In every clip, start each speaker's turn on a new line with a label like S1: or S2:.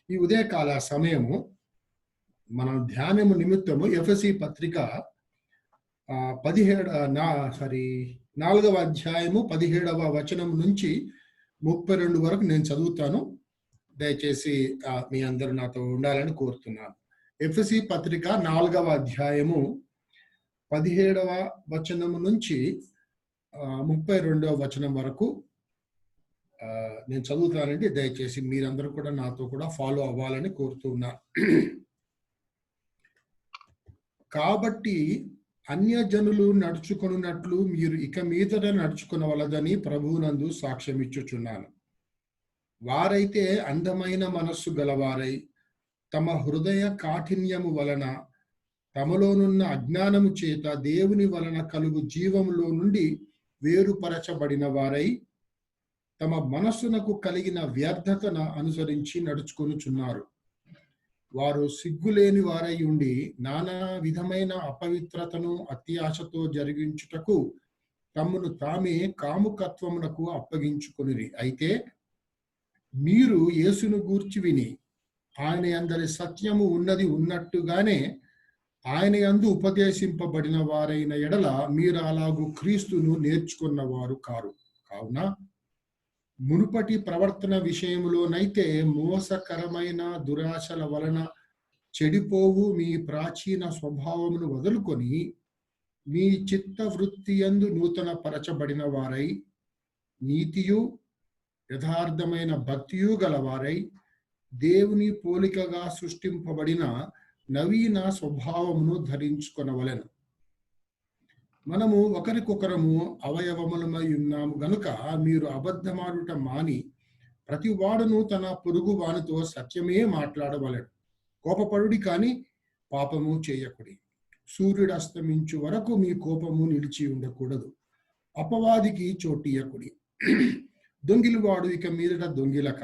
S1: ఈ ఉదయకాల సమయము మనం ధ్యానము నిమిత్తము ఎఫెసీ పత్రిక 4వ అధ్యాయము 17వ వచనం నుంచి 32 వరకు నేను చదువుతాను. దయచేసి మీ అందరూ నాతో ఉండాలని కోరుతున్నాను. ఎఫెసీ పత్రిక 4వ అధ్యాయము 17వ వచనము నుంచి 32వ వచనం వరకు నేను చదువుతానండి. దయచేసి మీరందరూ కూడా నాతో కూడా ఫాలో అవ్వాలని కోరుతున్నాను. కాబట్టి అన్యజనులు నడుచుకొనున్నట్లు మీరు ఇక మీదట నడుచుకొనవలదని ప్రభువునందు సాక్ష్యమిచ్చుచున్నాను. వారైతే అందమైన మనస్సు గలవారై తమ హృదయ కాఠిన్యము వలన తమలోనున్న అజ్ఞానము చేత దేవుని వలన కలుగు జీవములో నుండి వేరుపరచబడిన వారై తమ మనస్సునకు కలిగిన వ్యర్థతను అనుసరించి నడుచుకొనుచున్నారు. వారు సిగ్గులేని వారై ఉండి నానా విధమైన అపవిత్రతను అత్యాశతో జరిగించుటకు తమను తామే కాముకత్వమునకు అప్పగించుకొనిరి. అయితే మీరు యేసును గూర్చి విని ఆయన యందలి సత్యము ఉన్నది ఉన్నట్టుగానే ఆయన యందు ఉపదేశింపబడిన వారైన ఎడల మీరు అలాగూ క్రీస్తును నేర్చుకున్నవారు కారు. కావున మునుపటి ప్రవర్తన విషయములోనైతే మోసకరమైన దురాశల వలన చెడిపోవు మీ ప్రాచీన స్వభావమును వదులుకొని మీ చిత్త వృత్తి యందు నూతన పరచబడిన వారై నీతియు యథార్థమైన భక్తియు గలవారై దేవుని పోలికగా సృష్టింపబడిన నవీన స్వభావమును ధరించుకొనవలెను. మనము ఒకరికొకరము అవయవములమై ఉన్నాము గనుక మీరు అబద్ధమాడుట మాని ప్రతి వాడును తన పొరుగు వానితో సత్యమే మాట్లాడవలెను. కోపపడుడి కాని పాపము చేయకుడి. సూర్యుడు అస్తమించు వరకు మీ కోపము నిలిచి ఉండకూడదు. అపవాదికి చోటియకుడి. దొంగిలివాడు ఇక మీదట దొంగిలక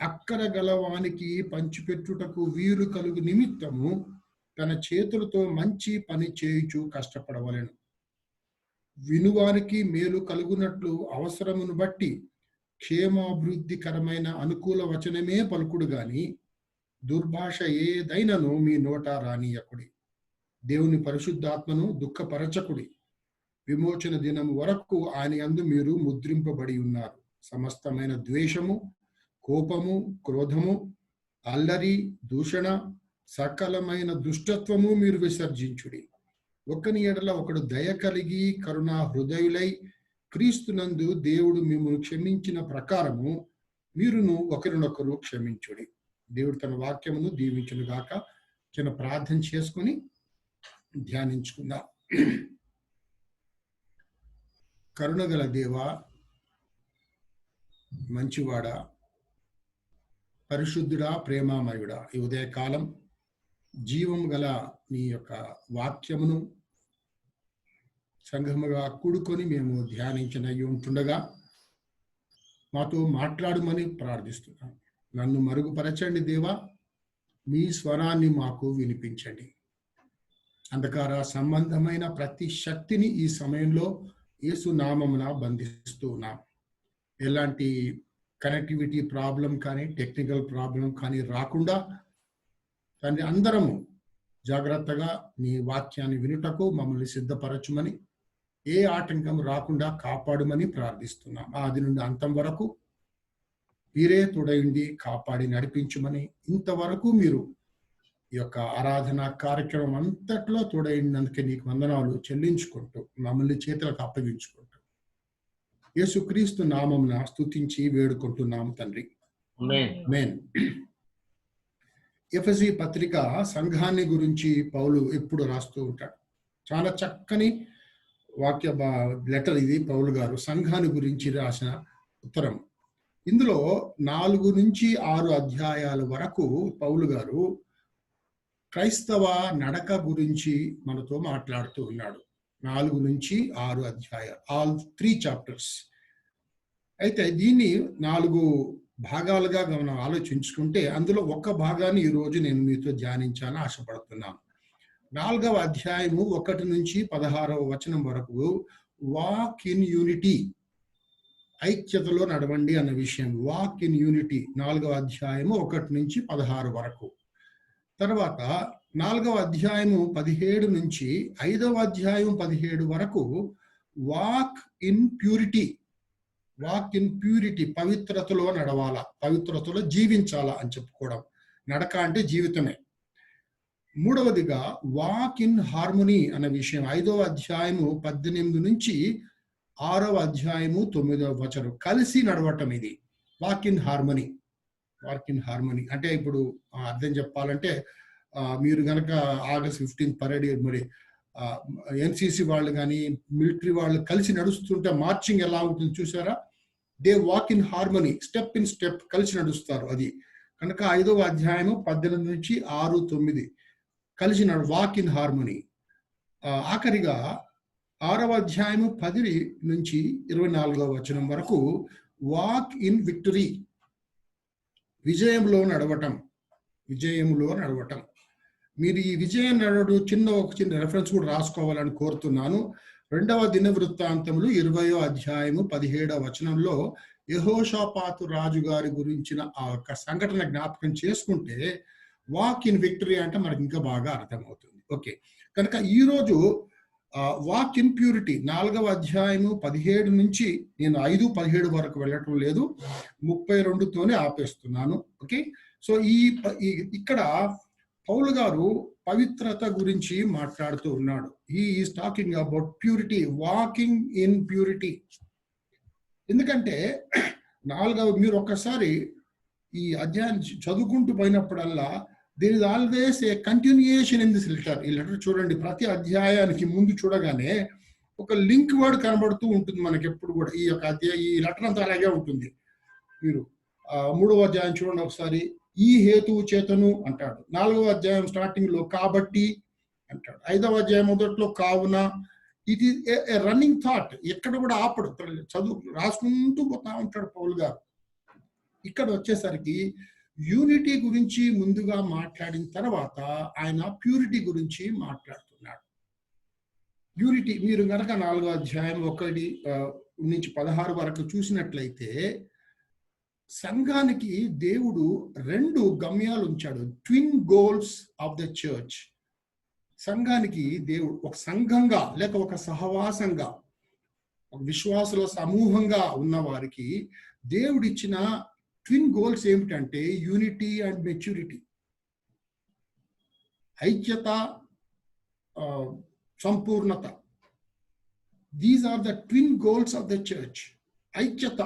S1: అక్కర గలవానికి పంచిపెట్టుటకు వీరు కలుగు నిమిత్తము తన చేతులతో మంచి పని చేయుచు కష్టపడవలెను. వినువారికి మేలు కలుగునట్లు అవసరమును బట్టి క్షేమాభివృద్ధికరమైన అనుకూల వచనమే పలుకుడు గాని దుర్భాష ఏదైనను మీ నోట రానియకుడి. దేవుని పరిశుద్ధాత్మను దుఃఖపరచకుడి. విమోచన దినము వరకు ఆయన యందు మీరు ముద్రింపబడి ఉన్నారు. సమస్తమైన ద్వేషము, కోపము, క్రోధము, అల్లరి, దూషణ, సకలమైన దుష్టత్వము మీరు విసర్జించుడి. ఒకని ఎడల ఒకడు దయ కలిగి కరుణా హృదయులై క్రీస్తునందు దేవుడు మిమ్మల్ని క్షమించిన ప్రకారము మీరును ఒకరినొకరు క్షమించుడి. దేవుడు తన వాక్యమును దీవించును గాక. చిన్న ప్రార్థన చేసుకుని ధ్యానించుకుందాం. కరుణగల దేవా, మంచివాడా, పరిశుద్ధుడా, ప్రేమామయుడా, ఈ ఉదయకాలం జీవం గల నీ యొక్క వాక్యమును సంఘముగా కూడుకొని మేము ధ్యానించనయ్యి ఉంటుండగా మాతో మాట్లాడమని ప్రార్థిస్తున్నాం. నన్ను మరుగుపరచండి దేవా, మీ స్వరాన్ని మాకు వినిపించండి. అంధకార సంబంధమైన ప్రతి శక్తిని ఈ సమయంలో యేసు నామమున బంధిస్తూ ఉన్నాం. ఎలాంటి కనెక్టివిటీ ప్రాబ్లం కానీ టెక్నికల్ ప్రాబ్లం కానీ రాకుండా తండ్రి అందరము జాగ్రత్తగా నీ వాక్యాన్ని వినుటకు మమ్మల్ని సిద్ధపరచుమని, ఏ ఆటంకం రాకుండా కాపాడుమని ప్రార్థిస్తున్నాం. ఆది నుండి అంతం వరకు మీరే తోడయుండి కాపాడి నడిపించుమని, ఇంతవరకు మీరు ఈ యొక్క ఆరాధన కార్యక్రమం అంతట్లో తోడైనందుకే నీకు వందనాలు చెల్లించుకుంటూ మమ్మల్ని చేతులకు అప్పగించుకుంటూ యేసుక్రీస్తు నామమున స్తుతించి వేడుకుంటున్నాము తండ్రి. ఆమేన్. ఎఫెసీ పత్రిక సంఘాన్ని గురించి పౌలు ఎప్పుడు రాస్తూ ఉంటాడు. చాలా చక్కని వాక్య లెటర్ ఇది. పౌలు గారు సంఘాన్ని గురించి రాసిన ఉత్తరం. ఇందులో 4 నుంచి 6 అధ్యాయాల వరకు పౌలు గారు క్రైస్తవ నడక గురించి మనతో మాట్లాడుతూ ఉన్నాడు. 4 నుంచి 6 అధ్యాయాలు, ఆల్ 3 చాప్టర్స్. అయితే దీన్ని 4 భాగాలుగా మనం ఆలోచించుకుంటే అందులో ఒక భాగాన్ని ఈరోజు నేను మీతో ధ్యానించాలని ఆశపడుతున్నాను. 4వ అధ్యాయము 1 నుంచి 16వ వచనం వరకు వాక్ ఇన్ యూనిటీ ఐక్యతలో నడవండి అన్న విషయం. వాక్ ఇన్ యూనిటీ 4వ అధ్యాయము 1 నుంచి 16 వరకు. తర్వాత 4వ అధ్యాయము 17 నుంచి 5వ అధ్యాయం 17 వరకు walk in purity. Walk in purity, పవిత్రతలో నడవాలా, పవిత్రతలో జీవించాలా అని చెప్పుకోవడం. నడక అంటే జీవితమే. మూడవదిగా వాక్ ఇన్ హార్మోనీ అనే విషయం. 5వ అధ్యాయము 18 నుంచి 6వ అధ్యాయము 9వ వచనం. కలిసి నడవటం ఇది walk in harmony. Walk in harmony అంటే ఇప్పుడు అర్థం చెప్పాలంటే మీరు కనుక ఆగస్ట్ 15 పరేడ్ మరి ఎన్సిసి వాళ్ళు కానీ మిలిటరీ వాళ్ళు కలిసి నడుస్తుంటే మార్చింగ్ ఎలా ఉంటుంది చూసారా? They walk in harmony, step in step కలిసి నడుస్తారు. అది కనుక 5వ అధ్యాయము 18 నుంచి 6, 9 కలిసి వాక్ ఇన్ హార్మోనీ. ఆఖరిగా 6వ అధ్యాయము 10 నుంచి 24వ వచనం వరకు వాక్ ఇన్ విక్టరీ, విజయంలో నడవటం. విజయంలో నడవటం. మీరు ఈ విజయం నడవడం ఒక చిన్న రెఫరెన్స్ కూడా రాసుకోవాలని కోరుతున్నాను. 2వ దినవృత్తాంతములు 20వ అధ్యాయము 17వ వచనంలో యెహోషాపాతు రాజు గారి గురించిన ఆ యొక్క సంఘటన జ్ఞాపకం చేసుకుంటే వాక్ ఇన్ విక్టరీ అంటే మనకి ఇంకా బాగా అర్థమవుతుంది. ఓకే, కనుక ఈరోజు వాక్ ఇన్ ప్యూరిటీ 4వ అధ్యాయము 17 నుంచి నేను 5-17 వరకు వెళ్ళటం లేదు, 32తోనే ఆపేస్తున్నాను. ఓకే, సో ఇక్కడ పౌలు గారు పవిత్రత గురించి మాట్లాడుతూ ఉన్నాడు. He is talking about purity, walking in purity. ఎందుకంటే మీరు ఒక్కసారి ఈ అధ్యాయం చదువుకుంటూ పోయినప్పుడల్లా there is always a continuation in this letter. ఈ లెటర్ చూడండి, ప్రతి అధ్యాయానికి ముందు చూడగానే ఒక లింక్ వర్డ్ కనబడుతూ ఉంటుంది మనకి ఎప్పుడు కూడా. ఈ లెటర్ అంతా అలాగే ఉంటుంది. మీరు 3వ అధ్యాయం చూడండి ఒకసారి, ఈ హేతువు చేతను అంటాడు. 4వ అధ్యాయం స్టార్టింగ్ లో కాబట్టి అంటాడు. 5వ అధ్యాయం మొదట్లో కావున. ఇది రన్నింగ్ థాట్, ఎక్కడ కూడా ఆపడు, చదువు రాసుకుంటూ పోతా ఉంటాడు పౌలు గారు. ఇక్కడ వచ్చేసరికి యూనిటీ గురించి ముందుగా మాట్లాడిన తర్వాత ఆయన ప్యూరిటీ గురించి మాట్లాడుతున్నాడు. యూనిటీ మీరు కనుక 4వ అధ్యాయం 1 నుంచి 16 వరకు చూసినట్లయితే సంఘానికి దేవుడు 2 గమ్యాలు ఉంచాడు. Twin goals of the church. సంఘానికి దేవుడు ఒక సంఘంగా లేక ఒక సహవాసంగా, ఒక విశ్వాసుల సమూహంగా ఉన్న వారికి దేవుడిచ్చిన ట్విన్ గోల్స్ ఏమిటంటే యూనిటీ అండ్ మెచ్యూరిటీ. ఐక్యత, సంపూర్ణత. These are the twin goals of the church. ఐక్యత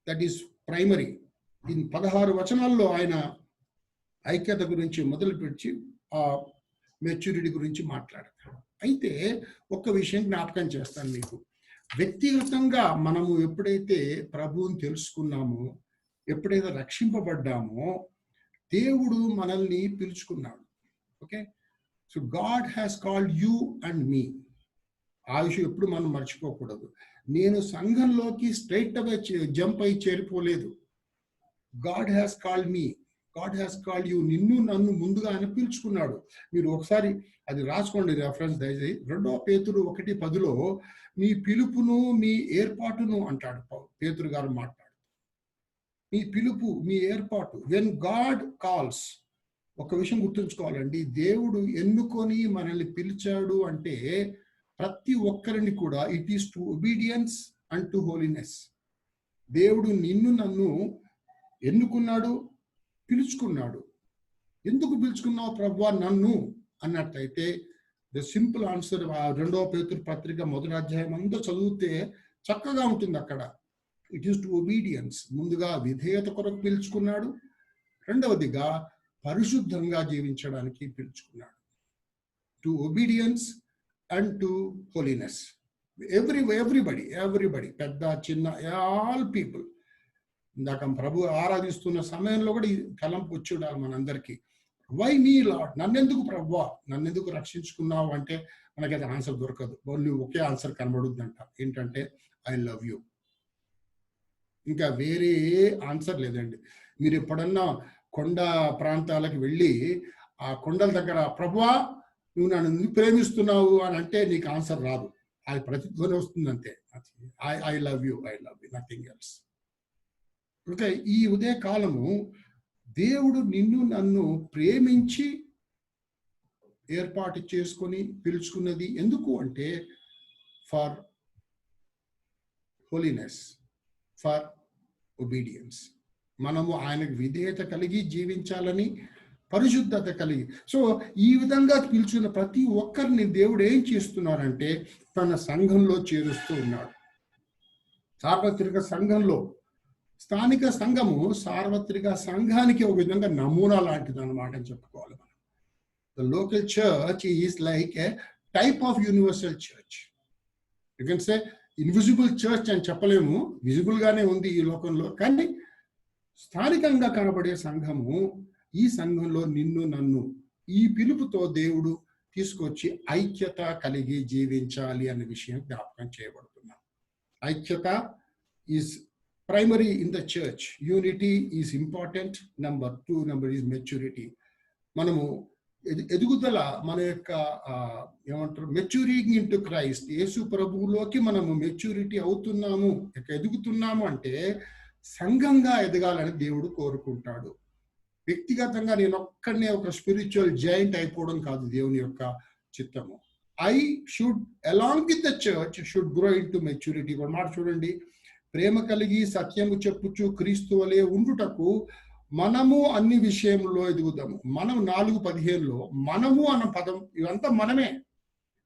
S1: దట్ ఈస్ ప్రైమరీ. 16 వచనాల్లో ఆయన ఐక్యత గురించి మొదలుపెట్టి ఆ మెచ్యూరిటీ గురించి మాట్లాడతాడు. అయితే ఒక్క విషయం జ్ఞాపకం చేస్తాను మీకు. వ్యక్తిగతంగా మనము ఎప్పుడైతే ప్రభువుని తెలుసుకున్నామో, ఎప్పుడైతే రక్షింపబడ్డామో, దేవుడు మనల్ని పిలుచుకున్నాడు. Okay, so God has called you and me. ఆ విషయం ఎప్పుడు మనం మర్చిపోకూడదు. నేను సంఘంలోకి స్ట్రైట్ అవే జంప్ అయి చేరిపోలేదు. God has called me, God has called you. నిన్ను నన్ను ముందుగా ఆయన పిలుచుకున్నాడు. మీరు ఒకసారి అది రాసుకోండి, రెఫరెన్స్ దయచేసి. 2వ పేతురు 1:10లో మీ పిలుపును మీ ఏర్పాటును అంటాడు పేతురు గారు మాట్లాడు. మీ పిలుపు, మీ ఏర్పాటు. వెన్ గాడ్ కాల్స్, ఒక విషయం గుర్తుంచుకోవాలండి, దేవుడు ఎన్నుకొని మనల్ని పిలిచాడు అంటే ప్రతి ఒక్కరిని కూడా it is to obedience and to holiness. దేవుడు నిన్ను నన్ను ఎన్నుకున్నాడు, పిలుచుకున్నాడు. ఎందుకు పిలుచుకున్నావు ప్రభువా నన్ను అన్నట్లయితే ద సింపుల్ ఆన్సర్ 2వ పేతురు పత్రిక 1వ అధ్యాయం అంతా చదివితే చక్కగా ఉంటుంది అక్కడ. It is to obedience. ముందుగా విధేయత కొరకు పిలుచుకున్నాడు, రెండవదిగా పరిశుద్ధంగా జీవించడానికి పిలుచుకున్నాడు. To obedience and to holiness. Everybody, పెద్ద చిన్న, ఆల్ పీపుల్. ఇందాక ప్రభు ఆరాధిస్తున్న సమయంలో కూడా ఈ తలంపు వచ్చి ఉండాలి మనందరికీ. వై మీ లార్డ్, నన్నెందుకు ప్రభువా, నన్నెందుకు రక్షించుకున్నావు అంటే మనకైతే ఆన్సర్ దొరకదు. నువ్వు ఒకే ఆన్సర్ కనబడుద్దంట, ఏంటంటే ఐ లవ్ యూ. ఇంకా వేరే ఆన్సర్ లేదండి. మీరు ఎప్పుడన్నా కొండ ప్రాంతాలకు వెళ్ళి ఆ కొండల దగ్గర ప్రభువా నువ్వు నన్ను ప్రేమిస్తున్నావు అని అంటే నీకు ఆన్సర్ రాదు. అది ప్రతిధ్వని వస్తుంది అంతే. I love you, nothing else. Okay, ఈ ఉదయ కాలము దేవుడు నిన్ను నన్ను ప్రేమించి ఏర్పాటు చేసుకొని పిలుచుకున్నది ఎందుకు అంటే ఫర్ హోలీనెస్, ఫర్ ఒబీడియన్స్. మనము ఆయనకు విధేయత కలిగి జీవించాలని, పరిశుద్ధత కలిగి. సో ఈ విధంగా పిలుచుకున్న ప్రతి ఒక్కరిని దేవుడు ఏం చేస్తున్నారంటే తన సంఘంలో చేరుస్తూ ఉన్నాడు. సార్వత్రిక సంఘంలో, స్థానిక సంఘము సార్వత్రిక సంఘానికి ఒక విధంగా నమూనా లాంటిది అన్నమాట అని చెప్పుకోవాలి మనం. The local church is like A type of universal church. You can say invisible church అని చెప్పలేము, విజిబుల్ గానే ఉంది ఈ లోకంలో. కానీ స్థానికంగా కనబడే సంఘము, ఈ సంఘంలో నిన్ను నన్ను ఈ పిలుపుతో దేవుడు తీసుకొచ్చి ఐక్యత కలిగి జీవించాలి అనే విషయం జ్ఞాపకం చేయబడుతున్నాం. ఐక్యత is primary in the church. Unity is important. Number 2 is maturity. మనము ఎదుగుదల, మన యొక్క ఏమంటారు, మెచ్యూరింగ్ ఇన్ టు క్రైస్ట్, యేసు ప్రభువులోకి మనము మెచ్యూరిటీ అవుతున్నాము, ఎదుగుతున్నాము అంటే సంఘంగా ఎదగాలని దేవుడు కోరుకుంటాడు. వ్యక్తిగతంగా నేను ఒక్కడనే ఒక స్పిరిచువల్ జైంట్ అయిపోవడం కాదు దేవుని యొక్క చిత్తము. I should along with the church should grow in to maturity. ఒక మాట చూడండి, ప్రేమ కలిగి సత్యము చెప్పుచు క్రీస్తు వలె ఉండుటకు మనము అన్ని విషయంలో ఎదుగుదాము. మనం 4:15లో మనము అన్న పదం, ఇవంతా మనమే.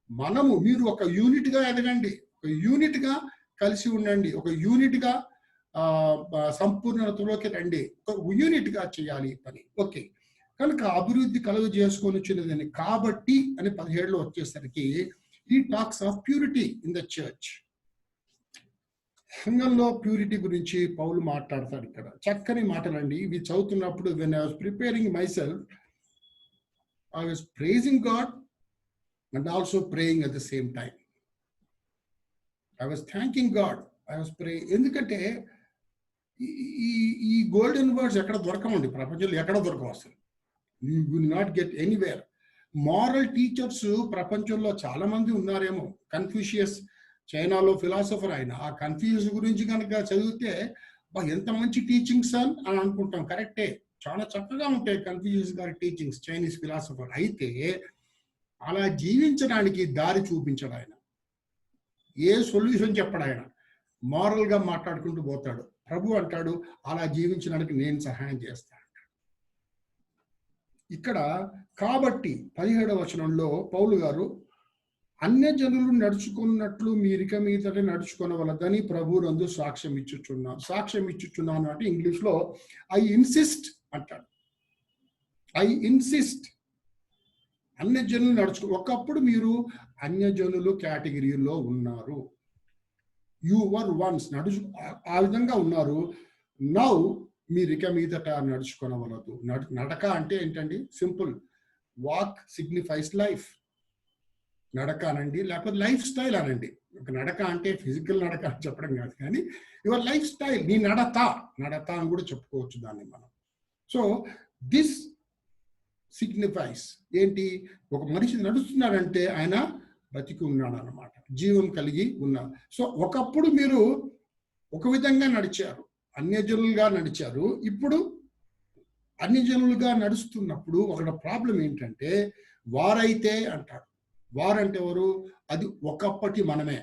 S1: మనము, మీరు ఒక యూనిట్ గా ఎదగండి, ఒక యూనిట్ గా కలిసి ఉండండి, ఒక యూనిట్ గా సంపూర్ణతలోకి రండి, ఒక యూనిట్ గా చేయాలి పని. ఓకే, కనుక అభివృద్ధి కలుగు చేసుకొని వచ్చినదని కాబట్టి అని 17లో వచ్చేసరికి ఈ talks of purity in the church. సంఘంలో ప్యూరిటీ గురించి పౌలు మాట్లాడతాడు ఇక్కడ. చక్కని మాటలండి ఇవి చదువుతున్నప్పుడు. When I was preparing my self, I was pricing God and also praying at the same time. I was thanking God, I was praying. ఎందుకంటే ఈ golden words ఎక్కడ దొరకమండి, ప్రపంచంలో ఎక్కడ దొరకవు అసలు. You will not get anywhere. Moral teachers ప్రపంచంలో చాలా మంది ఉన్నారేమో. కన్ఫ్యూషియస్ చైనాలో ఫిలాసఫర్ ఆయన. ఆ కన్ఫ్యూజ్ గురించి కనుక చదివితే ఎంత మంచి టీచింగ్స్ అని అనుకుంటాం. కరెక్టే, చాలా చక్కగా ఉంటాయి కన్ఫ్యూషియస్ గారి టీచింగ్స్, చైనీస్ ఫిలాసఫర్. అయితే అలా జీవించడానికి దారి చూపించాడు ఆయన. ఏ సొల్యూషన్ చెప్పడు ఆయన, మారల్ గా మాట్లాడుకుంటూ పోతాడు. ప్రభు అంటాడు అలా జీవించడానికి నేను సహాయం చేస్తాను. ఇక్కడ కాబట్టి 17వ వచనంలో పౌలు గారు అన్యజనులు నడుచుకున్నట్లు మీరిక మీదట నడుచుకొనవలదని ప్రభువునందు సాక్ష్యం ఇచ్చుచున్నాను. సాక్ష్యం ఇచ్చుచున్నాను అంటే ఇంగ్లీష్ లో ఐ ఇన్సిస్ట్ అంటాడు. I insist. అన్యజనులు ఒకప్పుడు మీరు అన్యజనులు కేటగిరీలో ఉన్నారు. యు వర్ వన్స్ ఆ విధంగా ఉన్నారు. నౌ మీరిక మీదట నడుచుకొనవలదు. నడక అంటే ఏంటండి? సింపుల్. Walk signifies life. నడక అనండి, లేకపోతే లైఫ్ స్టైల్ అనండి. ఒక నడక అంటే ఫిజికల్ నడక అని చెప్పడం కాదు, కానీ యువర్ లైఫ్ స్టైల్, నీ నడత అని కూడా చెప్పుకోవచ్చు దాన్ని మనం. సో దిస్ సిగ్నిఫైస్ ఏంటి? ఒక మనిషి నడుస్తున్నాడంటే ఆయన బతికి ఉన్నాడు అన్నమాట, జీవం కలిగి ఉన్నారు. సో ఒకప్పుడు మీరు ఒక విధంగా నడిచారు, అన్యజనులుగా నడిచారు. ఇప్పుడు అన్యజనులుగా నడుస్తున్నప్పుడు ఒక ప్రాబ్లం ఏంటంటే, వారైతే అంటారు. వారంటే ఎవరు? అది ఒకప్పటి మనమే.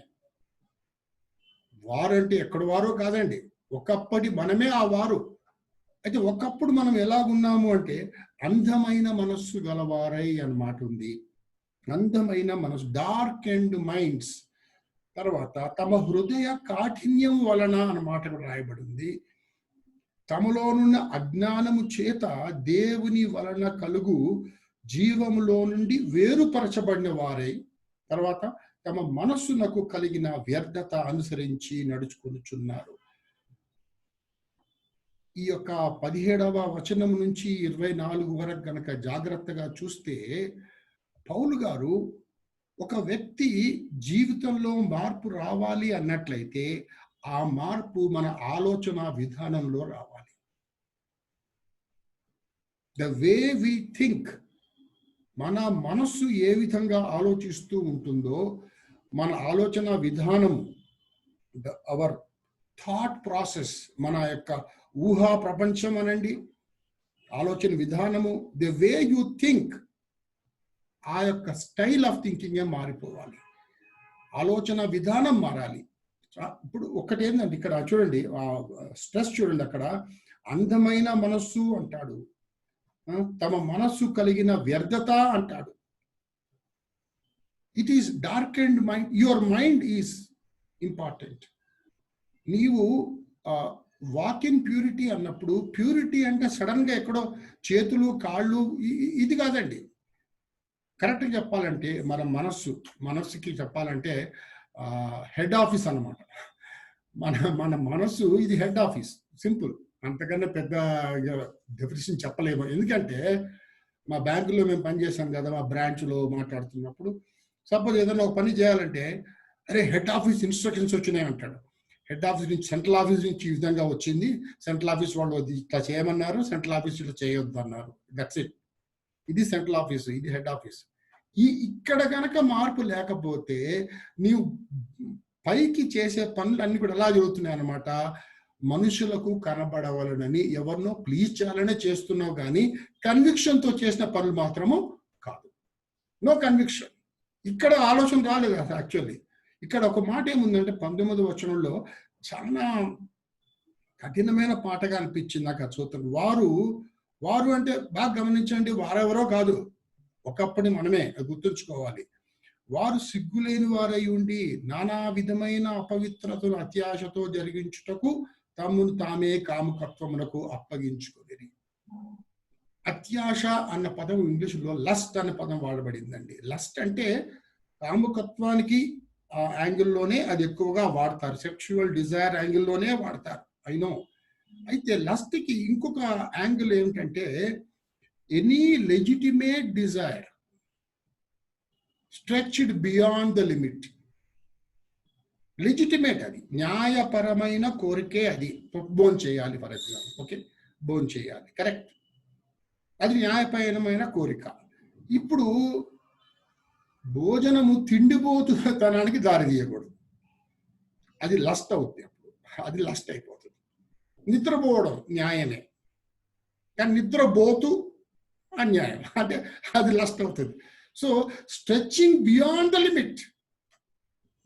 S1: వారంటే ఎక్కడ వారో కాదండి, ఒకప్పటి మనమే ఆ వారు. అయితే ఒకప్పుడు మనం ఎలాగున్నాము అంటే అందమైన మనస్సు గలవారై అన్నమాట ఉంది. అందమైన మనసు, డార్క్ అండ్ మైండ్స్. తర్వాత తమ హృదయ కాఠిన్యం వలన అన్నమాట రాయబడి ఉంది. తమలోనున్న అజ్ఞానము చేత దేవుని వలన కలుగు జీవములో నుండి వేరుపరచబడిన వారై, తర్వాత తమ మనస్సునకు కలిగిన వ్యర్థత అనుసరించి నడుచుకొనుచున్నారు. ఈ యొక్క 17వ వచనం నుంచి 24 వరకు గనక జాగ్రత్తగా చూస్తే, పౌలు గారు ఒక వ్యక్తి జీవితంలో మార్పు రావాలి అన్నట్లయితే ఆ మార్పు మన ఆలోచన విధానంలో రావాలి. ద వే వి థింక్, మన మనస్సు ఏ విధంగా ఆలోచిస్తూ ఉంటుందో మన ఆలోచన విధానం, అవర్ థాట్ ప్రాసెస్, మన యొక్క ఊహా ప్రపంచం అనండి, ఆలోచన విధానము, ది వే యూ థింక్, ఆ యొక్క స్టైల్ ఆఫ్ థింకింగే మారిపోవాలి. ఆలోచన విధానం మారాలి. ఇప్పుడు ఒకటి ఏంటంటే ఇక్కడ చూడండి, స్ట్రెస్ చూడండి, అక్కడ అందమైన మనస్సు అంటాడు, తమ మనస్సు కలిగిన వ్యర్థత అంటాడు. It is dark and mind, your mind is important. నీవు వాక్ ఇన్ ప్యూరిటీ అన్నప్పుడు, ప్యూరిటీ అంటే సడన్ గా ఎక్కడో చేతులు కాళ్ళు ఇది కాదండి. కరెక్ట్గా చెప్పాలంటే మన మనస్సుకి చెప్పాలంటే హెడ్ ఆఫీస్ అన్నమాట. మన మనస్సు ఇది హెడ్ ఆఫీస్, సింపుల్. అంతకన్నా పెద్ద డెఫినేషన్ చెప్పలేము. ఎందుకంటే మా బ్యాంకులో మేము పనిచేసాం కదా, మా బ్రాంచ్లో మాట్లాడుతున్నప్పుడు సపోజ్ ఏదైనా ఒక పని చేయాలంటే, అరే హెడ్ ఆఫీస్ ఇన్స్ట్రక్షన్స్ వచ్చినాయి అంటాడు. హెడ్ ఆఫీస్ నుంచి, సెంట్రల్ ఆఫీస్ నుంచి ఈ విధంగా వచ్చింది, సెంట్రల్ ఆఫీస్ వాళ్ళు ఇట్లా చేయమన్నారు, సెంట్రల్ ఆఫీస్ ఇట్లా చేయొద్దు అన్నారు. That's it. ఇది సెంట్రల్ ఆఫీస్, ఇది హెడ్ ఆఫీస్. ఇక్కడ కనుక మార్పు లేకపోతే నీవు పైకి చేసే పనులు అన్ని కూడా ఎలా జరుగుతున్నాయి అన్నమాట. మనుషులకు కనబడవలనని, ఎవరినో ప్లీజ్ చేయాలనే చేస్తున్నావు, కానీ కన్విక్షన్తో చేసిన పనులు మాత్రము కాదు. No conviction. ఇక్కడ ఆలోచన రాలేదు యాక్చువల్లీ. ఇక్కడ ఒక మాట ఏముందంటే 19వ వచనంలో చాలా కఠినమైన పాటగా అనిపించింది నాకు ఆ చూద్దాం. వారు అంటే బాగా గమనించండి, వారెవరో కాదు, ఒకప్పటి మనమే, గుర్తుంచుకోవాలి. వారు సిగ్గులేని వారై ఉండి నానా విధమైన అపవిత్రతను అత్యాశతో జరిగించుటకు తమను తామే కాముకత్వమునకు అప్పగించుకునేది. అత్యాశ అన్న పదం ఇంగ్లీష్లో లస్ట్ అనే పదం వాడబడిందండి. లస్ట్ అంటే కాముకత్వానికి ఆ యాంగిల్లోనే అది ఎక్కువగా వాడతారు, సెక్షువల్ డిజైర్ యాంగిల్లోనే వాడతారు, అయినో. అయితే లస్ట్కి ఇంకొక యాంగిల్ ఏమిటంటే any legitimate desire stretched beyond the limit. Legitimate, అది న్యాయపరమైన కోరికే. అది భోజనం చేయాలి ఫర్ ఎగ్జాంపుల్, ఓకే, భోజనం చేయాలి, కరెక్ట్, అది న్యాయపరమైన కోరిక. ఇప్పుడు భోజనము తిండిపోతుతనానికి దారి తీయకూడదు, అది లస్ట్ అవుతుంది. అప్పుడు అది లస్ట్ అయిపోతుంది. నిద్రపోవడం న్యాయమే, కానీ నిద్రపోతూ అన్యాయం, అంటే అది లస్ట్ అవుతుంది. So stretching beyond the limit.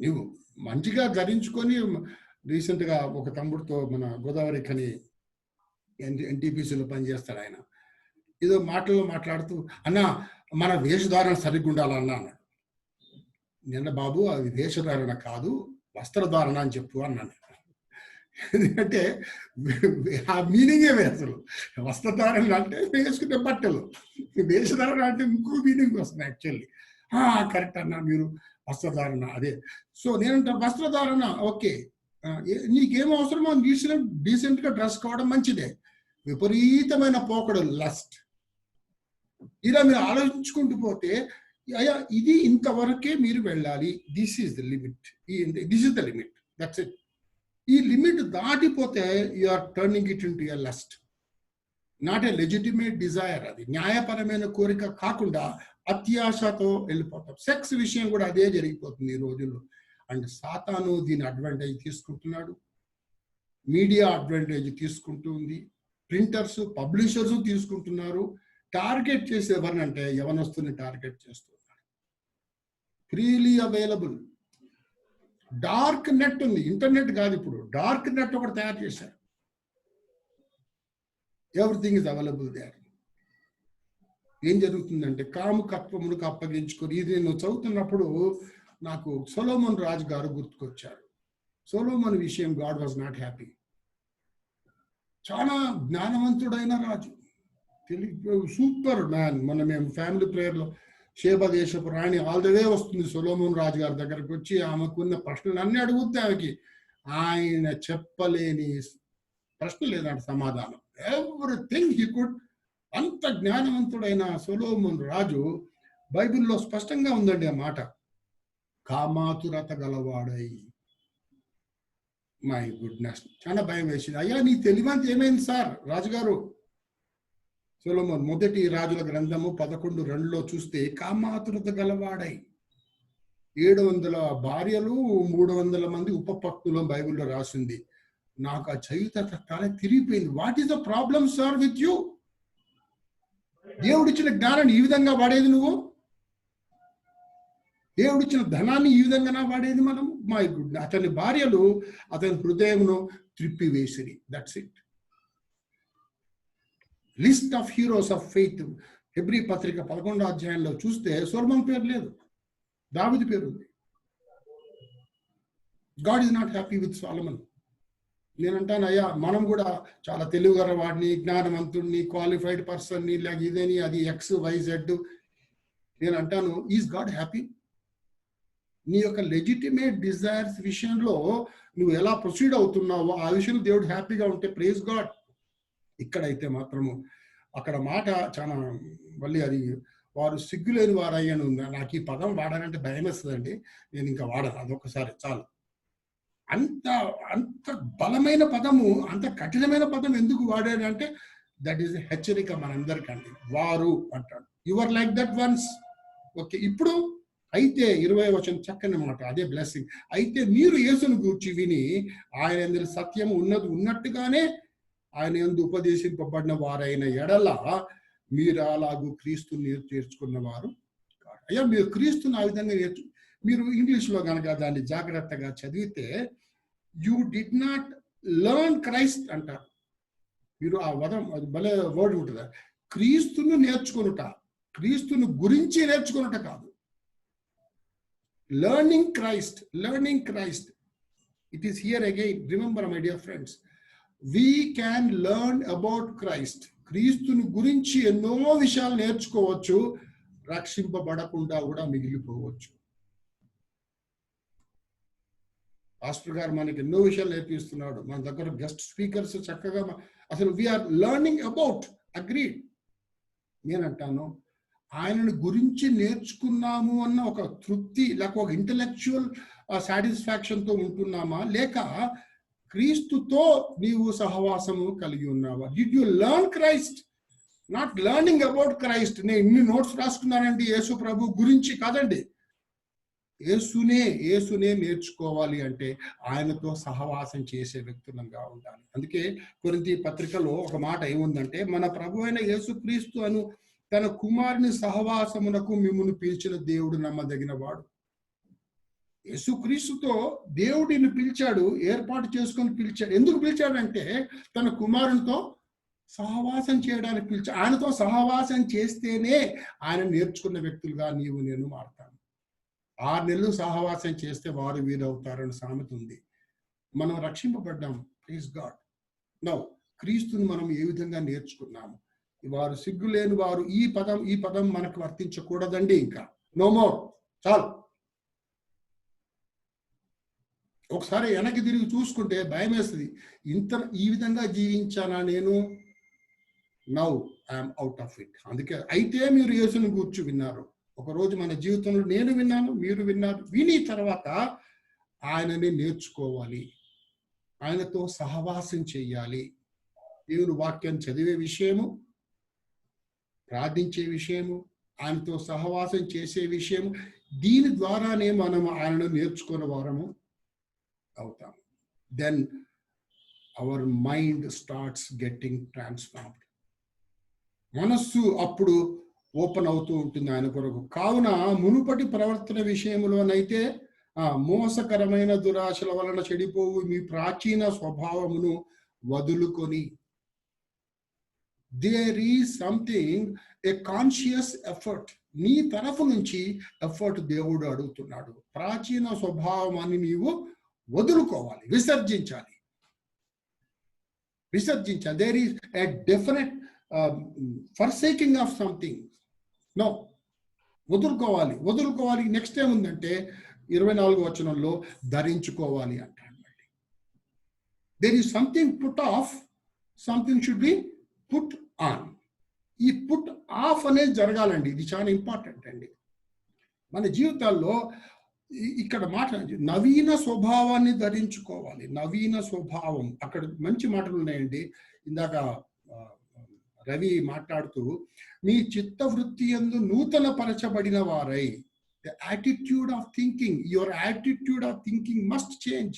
S1: నువ్వు మంచిగా ధరించుకొని, రీసెంట్గా ఒక తమ్ముడితో మన గోదావరి ఖని ఎన్టీపీసీలో పనిచేస్తాడు ఆయన, ఏదో మాట్లాడుతూ అన్న మన వేషధారణ సరిగ్గా ఉండాలన్నా అన్నాడు. నిన్న బాబు అది వేషధారణ కాదు, వస్త్రధారణ అని చెప్పు అన్నాను. ఎందుకంటే ఆ మీనింగే వేరు. అసలు వస్త్రధారణ అంటే వేసుకునే బట్టలు, వేషధారణ అంటే ఇంకో మీనింగ్ వస్తుంది యాక్చువల్లీ. కరెక్ట్ అన్నా మీరు, వస్త్రధారణ అదే. సో నేనంటే వస్త్రధారణ ఓకే, నీకేం అవసరమో డీసెంట్గా డ్రెస్ కావడం మంచిదే. విపరీతమైన పోకడు లస్ట్. ఇలా మీరు ఆలోచించుకుంటూ పోతే అయ్యా ఇది ఇంతవరకే మీరు వెళ్ళాలి, this is the limit, this is the limit, that's it. ఈ లిమిట్ దాటిపోతే you are turning it into a lust, not a legitimate desire. అది న్యాయపరమైన కోరిక కాకుండా అత్యాశతో వెళ్ళిపోతాం. సెక్స్ విషయం కూడా అదే జరిగిపోతుంది ఈ రోజుల్లో. అండ్ సాతాను దీని అడ్వాంటేజ్ తీసుకుంటున్నాడు, మీడియా అడ్వాంటేజ్ తీసుకుంటుంది, ప్రింటర్స్ పబ్లిషర్స్ తీసుకుంటున్నారు. టార్గెట్ చేసే ఎవరినంటే యవనస్తుని టార్గెట్ చేస్తున్నారు. ఫ్రీలీ అవైలబుల్ డార్క్ నెట్ ఉంది, ఇంటర్నెట్ కాదు, ఇప్పుడు డార్క్ నెట్ ఒకటి తయారు చేశారు. Everything is available there. ఏం జరుగుతుందంటే కాముకత్వములకు అప్పగించుకొని, ఇది నేను చదువుతున్నప్పుడు నాకు సొలొమోన్ రాజు గారు గుర్తుకొచ్చారు. సొలొమోన్ విషయం గాడ్ వాజ్ నాట్ హ్యాపీ. చాలా జ్ఞానవంతుడైన రాజు, సూపర్ మ్యాన్. మేము ఫ్యామిలీ ప్రేయర్లో షేబా దేశపు రాణి ఆల్ ద వే వస్తుంది సొలొమోన్ రాజు గారి దగ్గరకు వచ్చి ఆమెకున్న ప్రశ్నలు అన్ని అడుగుతే ఆమెకి ఆయన చెప్పలేని ప్రశ్న లేదంటే సమాధానం, ఎవ్రీథింగ్ హీ కుడ్. అంత జ్ఞానవంతుడైన సొలొమోన్ రాజు, బైబిల్లో స్పష్టంగా ఉందండి ఆ మాట, కామాతురత గలవాడై. మై గుడ్నెస్, చాలా భయం వేసింది. అయ్యా నీ తెలివంత ఏమైంది సార్ రాజుగారు? సొలొమోన్ మొదటి రాజుల గ్రంథము 11:2 చూస్తే కామాతురత గలవాడై. 700 భార్యలు, 300 మంది ఉపపత్నులు బైబిల్లో రాసింది. నాకు ఆ చదివితే తల తిరిగిపోయింది. What is the problem sir with you? దేవుడిచ్చిన జ్ఞానాన్ని ఈ విధంగా వాడేది నువ్వు? దేవుడిచ్చిన ధనాన్ని ఈ విధంగా వాడేది మనం? మై గుడ్, అతని భార్యలు అతని హృదయమును త్రిప్పివేసిరి. That's it. List of heroes of faith హెబ్రీ పత్రిక 11వ అధ్యాయంలో చూస్తే సొలొమోను పేరు లేదు, దావీదు పేరు ఉంది. God is not happy with Solomon. నేనంటాను, అయ్యా మనం కూడా చాలా తెలివిగల వాడిని, జ్ఞానవంతుడిని, క్వాలిఫైడ్ పర్సన్ని, లేక ఇదేని అది XYZ. నేను అంటాను, ఈజ్ గాడ్ హ్యాపీ? నీ యొక్క లెజిటిమేట్ డిజైర్స్ విషయంలో నువ్వు ఎలా ప్రొసీడ్ అవుతున్నావో ఆ విషయంలో దేవుడు హ్యాపీగా ఉంటే ప్రైజ్ గాడ్. ఇక్కడైతే మాత్రము అక్కడ మాట చాలా మళ్ళీ అది వారు సిగ్గులేని వారయ్యను ఉంది. నాకు ఈ పదం వాడాలంటే భయం వేస్తుందండి, నేను ఇంకా వాడను, అదొకసారి చాలు. అంత అంత బలమైన పదము, అంత కఠినమైన పదం ఎందుకు వాడాడంటే దట్ ఈస్ హెచ్చరిక మనందరికండి. వారు అంటాడు, you are like that ones. Okay, ఇప్పుడు అయితే 20వ వచనం చక్కని మాట, అదే బ్లెస్సింగ్. అయితే మీరు యేసును గూర్చి విని ఆయన యందు సత్యం ఉన్నది ఉన్నట్టుగానే ఆయన యందు ఉపదేశింపబడిన వారైన ఎడల మీరు అలాగూ క్రీస్తుని నేర్చుకున్న వారు కాదు. అయ్యా, మీరు క్రీస్తుని ఆ విధంగా మీరు ఇంగ్లీష్లో కనుక దాన్ని జాగ్రత్తగా చదివితే you did not learn Christ అంటారు. మీరు ఆ పదం, అది భలే వర్డ్ ఉంటుంది. క్రీస్తును నేర్చుకునుట, క్రీస్తును గురించి నేర్చుకునుట కాదు. Learning Christ, learning Christ. It is here again. Remember my dear friends, we can learn about Christ. క్రీస్తుని గురించి ఎన్నో విషయాలు నేర్చుకోవచ్చు, రక్షింపబడకుండా కూడా మిగిలిపోవచ్చు. పాస్టర్ గారు మనకి ఎన్నో విషయాలు నేర్పిస్తున్నాడు, మన దగ్గర గెస్ట్ స్పీకర్స్ చక్కగా అసలు వీఆర్ లెర్నింగ్ అబౌట్. అగ్రీడ్. నేనంటాను, ఆయనను గురించి నేర్చుకున్నాము అన్న ఒక తృప్తి, లేక ఒక ఇంటలెక్చువల్ సాటిస్ఫాక్షన్తో ఉంటున్నామా, లేక క్రీస్తుతో నీవు సహవాసము కలిగి ఉన్నావా? Did you learn Christ? Not learning about Christ. నేను ఇన్ని నోట్స్ రాసుకున్నానండి యేసు ప్రభు గురించి కాదండి. యేసునే నేర్చుకోవాలి అంటే ఆయనతో సహవాసం చేసే వ్యక్తులంగా ఉండాలి. అందుకే కొరింథీ పత్రికలో ఒక మాట ఏముందంటే, మన ప్రభు అయిన యేసుక్రీస్తు అను తన కుమారుని సహవాసమునకు మిమ్మును పిలిచిన దేవుడు నమ్మదగిన వాడు. యేసుక్రీస్తుతో దేవుడిని పిలిచాడు, ఏర్పాటు చేసుకొని పిలిచాడు. ఎందుకు పిలిచాడంటే తన కుమారునితో సహవాసం చేయడానికి పిలిచాడు. ఆయనతో సహవాసం చేస్తేనే ఆయన నేర్చుకున్న వ్యక్తులుగా నీవు నేను మారుతాను. 6 నెలలు సహవాసం చేస్తే వారు వీరవుతారని సామెత ఉంది. మనం రక్షింపబడ్డాము, ప్రైజ్ గాడ్. నౌ క్రీస్తుని మనం ఏ విధంగా నేర్చుకున్నాము? వారు సిగ్గులేని వారు, ఈ పదం మనకు వర్తించకూడదండి. ఇంకా నో మోర్, చాలు. ఒకసారి వెనక్కి తిరిగి చూసుకుంటే భయం వేస్తుంది. ఈ విధంగా జీవించానా నేను? Now I'm out of it. అందుకే అయితే మీరు యేసుని గూర్చి విన్నారు. ఒకరోజు మన జీవితంలో నేను విన్నాను, మీరు విన్నారు. విని తర్వాత ఆయనని నేర్చుకోవాలి, ఆయనతో సహవాసం చెయ్యాలి. దేవుని వాక్యం చదివే విషయము, ప్రార్థించే విషయము, ఆయనతో సహవాసం చేసే విషయము, దీని ద్వారానే మనం ఆయనను నేర్చుకునే వారము అవుతాం. Then our mind starts getting transformed. మనస్సు అప్పుడు ఓపెన్ అవుతూ ఉంటుంది ఆయన కొరకు. కావున మునుపటి ప్రవర్తన విషయంలోనైతే మోసకరమైన దురాశల వలన చెడిపోవు మీ ప్రాచీన స్వభావమును వదులుకొని, there is something, a conscious effort. నీ తరఫు నుంచి ఎఫర్ట్ దేవుడు అడుగుతున్నాడు. ప్రాచీన స్వభావాన్ని నీవు వదులుకోవాలి, విసర్జించాలి. There is a definite forsaking of something. No, వదులుకోవాలి. నెక్స్ట్ ఏముందంటే 24వ వచనంలో ధరించుకోవాలి అంటాడు. మళ్ళీ there is something put off, something should be put on. ఈ పుట్ ఆఫ్ అనేది జరగాలండి. ఇది చాలా ఇంపార్టెంట్ అండి మన జీవితాల్లో. ఇక్కడ మాట నవీన స్వభావాన్ని ధరించుకోవాలి. నవీన స్వభావం, అక్కడ మంచి మాటలు ఉన్నాయండి. ఇందాక రవి మాట్లాడుతూ, మీ చిత్తవృత్తి యందు నూతన పరచబడిన వారై. The attitude of thinking, your attitude of thinking must change.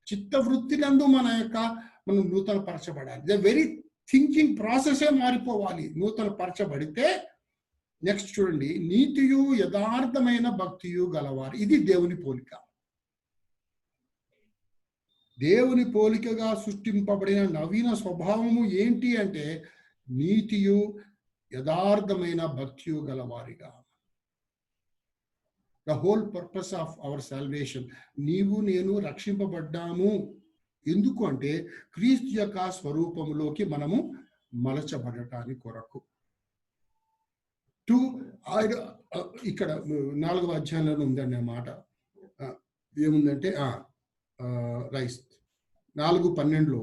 S1: చిత్తవృత్తి నందు మనం నూతన పరచబడాలి. ద వెరీ థింకింగ్ ప్రాసెసే మారిపోవాలి నూతన పరచబడితే. నెక్స్ట్ చూడండి, నీతియు యథార్థమైన భక్తియు గలవారు. ఇది దేవుని పోలిక. దేవుని పోలికగా సృష్టింపబడిన నవీన స్వభావము ఏంటి అంటే నీతియు యథార్థమైన భక్తియు గలవారిగా. The whole purpose of our salvation, నీవు నేను రక్షింపబడ్డాము ఎందుకు అంటే క్రీస్తు యొక్క స్వరూపములోకి మనము మలచబడటానికి కొరకు. ఇక్కడ 4వ అధ్యాయంలో ఉందండి ఆ మాట. ఏముందంటే రైస్ 4:12లో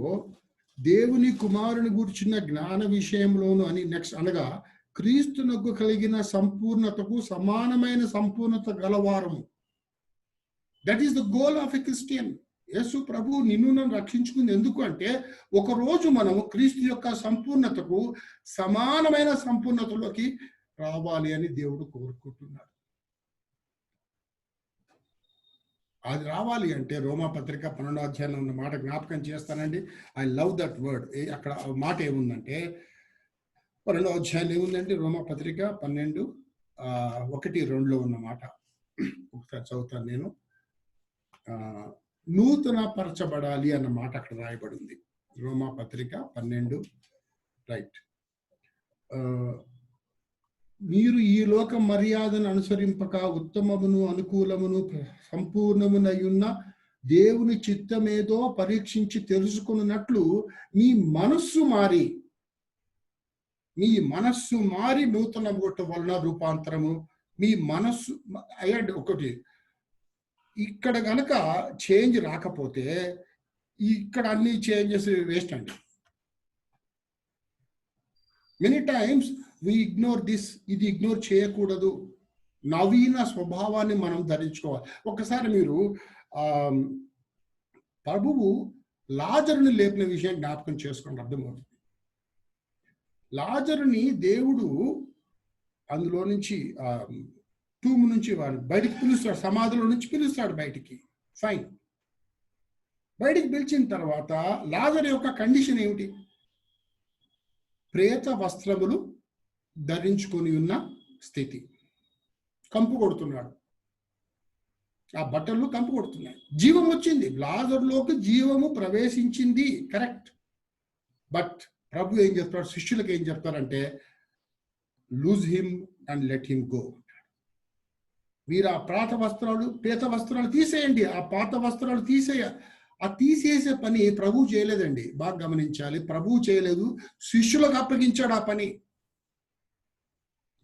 S1: దేవుని కుమారుని గూర్చిన జ్ఞాన విషయంలోను అని నెక్స్ట్ అనగా క్రీస్తునకు కలిగిన సంపూర్ణతకు సమానమైన సంపూర్ణత గలవారము. That is the goal of a Christian. యేసు ప్రభు నిన్ను నన్ను రక్షించుకుంది ఎందుకు అంటే ఒకరోజు మనము క్రీస్తు యొక్క సంపూర్ణతకు సమానమైన సంపూర్ణతలోకి రావాలి అని దేవుడు కోరుకుంటున్నాడు. అది రావాలి అంటే రోమాపత్రిక 12వ అధ్యాయంలో ఉన్న మాట జ్ఞాపకం చేస్తానండి. I love that word. అక్కడ మాట ఏముందంటే 12వ అధ్యాయం ఏముందంటే రోమాపత్రిక 12:1-2లో ఉన్న మాట ఒకసారి చదువుతాను నేను. నూతన పరచబడాలి అన్న మాట అక్కడ రాయబడింది. రోమాపత్రిక 12 రైట్. మీరు ఈ లోక మర్యాదను అనుసరింపక ఉత్తమమును అనుకూలమును సంపూర్ణమునయున్న దేవుని చిత్తమేదో పరీక్షించి తెలుసుకున్నట్లు మీ మనస్సు మారి నూతన వలన రూపాంతరము. మీ మనస్సు అయ్యండి. ఒకటి ఇక్కడ గనక చేంజ్ రాకపోతే ఇక్కడ అన్ని చేంజెస్ వేస్ట్ అండి. Many times we ignore this. ఇది ఇగ్నోర్ చేయకూడదు. నవీన స్వభావాన్ని మనం ధరించుకోవాలి. ఒకసారి మీరు ప్రభువు లాజరుని లేపిన విషయం జ్ఞాపకం చేసుకోండి, అర్థమవుతుంది. లాజరుని దేవుడు అందులో నుంచి టూమ్ నుంచి వాడు బయటికి పిలుస్తాడు, సమాధిలో నుంచి పిలుస్తాడు బయటికి. ఫైన్. బయటికి పిలిచిన తర్వాత లాజరు యొక్క కండిషన్ ఏమిటి? ప్రేత వస్త్రములు ధరించుకొని ఉన్న స్థితి. కంపు కొడుతున్నాడు, ఆ బట్టలు కంపు కొడుతున్నాయి. జీవం వచ్చింది, లాజరులోకి జీవము ప్రవేశించింది, కరెక్ట్. బట్ ప్రభు ఏం చెప్తాడు, శిష్యులకు ఏం చెప్తారంటే loose him and let him go. మీరు ఆ ప్రేత వస్త్రాలు తీసేయండి. ఆ పాత వస్త్రాలు తీసేసే పని ప్రభు చేయలేదండి. బాగా గమనించాలి, ప్రభు చేయలేదు, శిష్యులకు అప్పగించాడు ఆ పని.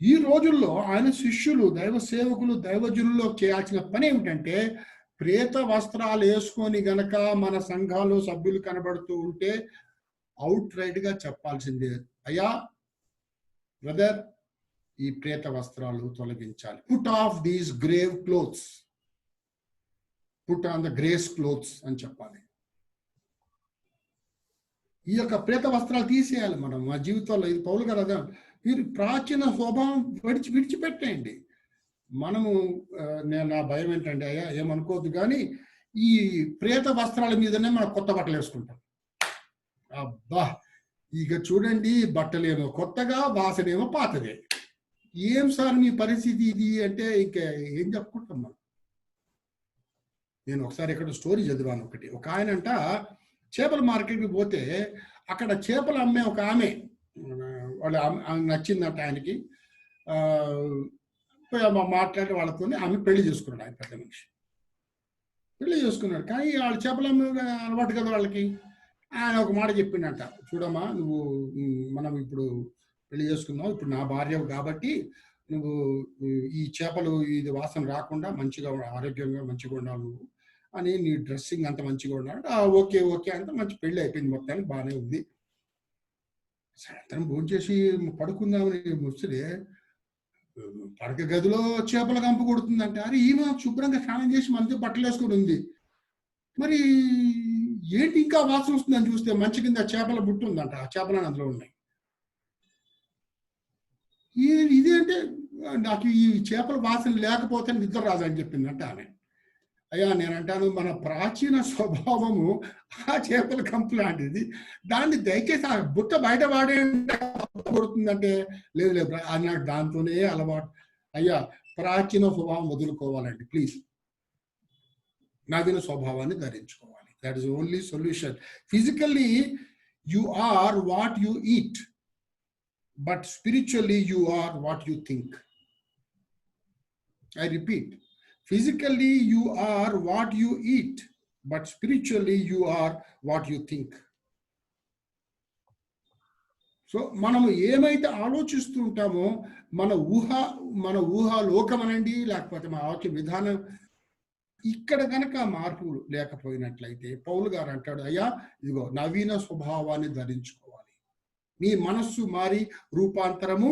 S1: ఈ రోజుల్లో ఆయన శిష్యులు, దైవ సేవకులు, దైవజనుల్లో చేయాల్సిన పని ఏమిటంటే ప్రేత వస్త్రాలు వేసుకొని గనక మన సంఘాలు సభ్యులు కనబడుతూ ఉంటే అవుట్ రైట్ గా చెప్పాల్సిందే, అయ్యా బ్రదర్ ఈ ప్రేత వస్త్రాలు తొలగించాలి. Put off these grave clothes, put on the grace clothes అని చెప్పాలి. ఈ యొక్క ప్రేత వస్త్రాలు తీసేయాలి మనం మా జీవితంలో. ఇది పౌలు గారు అదే, మీరు ప్రాచీన స్వభావం విడిచిపెట్టేయండి. మనము నా భయం ఏంటంటే అయ్యా ఏమనుకోవద్దు కానీ ఈ ప్రేత వస్త్రాల మీదనే మనం కొత్త బట్టలు వేసుకుంటాం. అబ్బా ఇక చూడండి, బట్టలేమో కొత్తగా, వాసనేమో పాతదే. ఏం సార్ మీ పరిస్థితి ఇది అంటే ఇక ఏం చెప్పుకుంటాం మనం. నేను ఒకసారి ఇక్కడ స్టోరీ చదివాను. ఒక ఆయనంట చేపల మార్కెట్కి పోతే అక్కడ చేపలు అమ్మే ఒక ఆమె, వాళ్ళ నచ్చిందంట ఆయనకి. మాట్లాడి వాళ్ళతో ఆమె పెళ్లి చేసుకున్నాడు. ఆయన పెద్ద మనిషి పెళ్లి చేసుకున్నాడు. కానీ వాళ్ళ చేపలు అమ్మే అలవాటు కదా వాళ్ళకి. ఆయన ఒక మాట చెప్పిండట, చూడమ్మా నువ్వు మనం ఇప్పుడు పెళ్లి చేసుకున్నావు, ఇప్పుడు నా భార్య కాబట్టి నువ్వు ఈ చేపలు ఇది వాసన రాకుండా మంచిగా ఆరోగ్యంగా మంచిగా ఉండాలి నువ్వు అని, నీ డ్రెస్సింగ్ అంత మంచిగా ఉండాలి. ఓకే ఓకే అంత మంచి పెళ్లి అయిపోయింది, మొత్తానికి బాగానే ఉంది. సాయంత్రం భోజనం చేసి పడుకుందామని వస్తే పడక గదిలో చేపల కంపు కొడుతుందంటే, అరే ఈమె శుభ్రంగా స్నానం చేసి మంచి బట్టలు వేసుకుని ఉంది, మరి ఏంటి ఇంకా వాసన వస్తుందని చూస్తే మంచి కింద చేపల బుట్టు ఉందంట, ఆ చేపలని అందులో ఉన్నాయి. ఇదేంటే నాకు ఈ చేపల వాసన లేకపోతే నిద్ర రాదని చెప్పిందంట ఆమె. అయ్యా నేనంటాను, మన ప్రాచీన స్వభావము ఆ చేపల కంపు లాంటిది. దాన్ని దయచేసి ఆ బుట్ట బయట పడుతుందంటే, లేదు లేదు అది నాకు దాంతోనే అలవాటు. అయ్యా ప్రాచీన స్వభావం వదులుకోవాలండి ప్లీజ్. నవీన స్వభావాన్ని ధరించుకోవాలి. That is only solution. Physically you are what you eat, but spiritually you are what you think. I repeat, physically you are what you eat, but spiritually you are what you think. So మనము ఏమైతే ఆలోచిస్తూ ఉంటామో మన ఊహ లోకం అనండి, లేకపోతే మన ఆలోచన విధానం, ఇక్కడ కనుక మార్పు లేకపోయినట్లయితే పౌలు గారు అంటాడు, అయ్యా ఇదిగో నవీన స్వభావాన్ని ధరించుకోవాలి, మీ మనస్సు మారి రూపాంతరము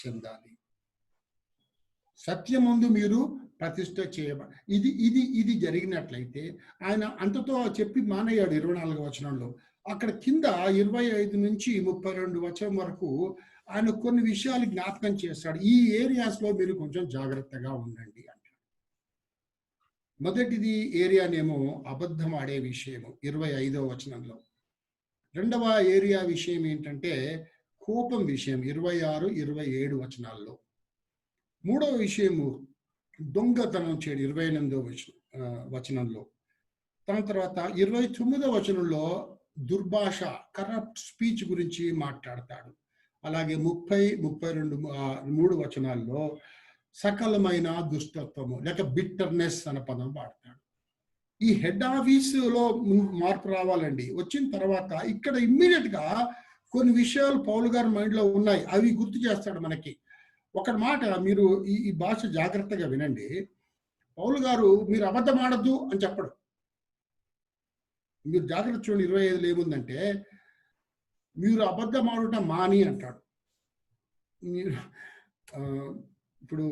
S1: చెందాలి, సత్యమందు మీరు ప్రతిష్ట చేయబడి. ఇది జరిగినట్లయితే ఆయన అంతతో చెప్పి మానయ్యాడు 24వ వచనంలో. అక్కడ కింద 25 నుంచి 32 వచనం వరకు ఆయన కొన్ని విషయాలు జ్ఞాపకం చేస్తాడు. ఈ ఏరియాస్ లో మీరు కొంచెం జాగ్రత్తగా ఉండండి అంటాడు. మొదటిది ఏరియానేమో అబద్ధం ఆడే విషయము 25వ వచనంలో. రెండవ ఏరియా విషయం ఏంటంటే కోపం విషయం 26, 27 వచనాల్లో. మూడవ విషయము దొంగతనం చేయడం 28వ వచనంలో. దాని తర్వాత 29వ వచనంలో దుర్భాష, కరప్ట్ స్పీచ్ గురించి మాట్లాడతాడు. అలాగే 30, 32, 3 వచనాల్లో సకలమైన దుష్టత్వము లేక బిట్టర్నెస్ అనే పదం వాడతాడు. ఈ హెడ్ ఆఫీసులో మార్పు రావాలండి. వచ్చిన తర్వాత ఇక్కడ ఇమ్మీడియట్ గా కొన్ని విషయాలు పౌలు గారి మైండ్ లో ఉన్నాయి, అవి గుర్తు చేస్తాడు మనకి. ఒక మాట మీరు ఈ భాష జాగ్రత్తగా వినండి. పౌలు గారు మీరు అబద్ధం ఆడద్దు అని చెప్పడు. మీరు జాగ్రత్త చూడండి, 25లో ఏముందంటే మీరు అబద్ధం ఆడుట మాని అంటాడు. మీరు ఇప్పుడు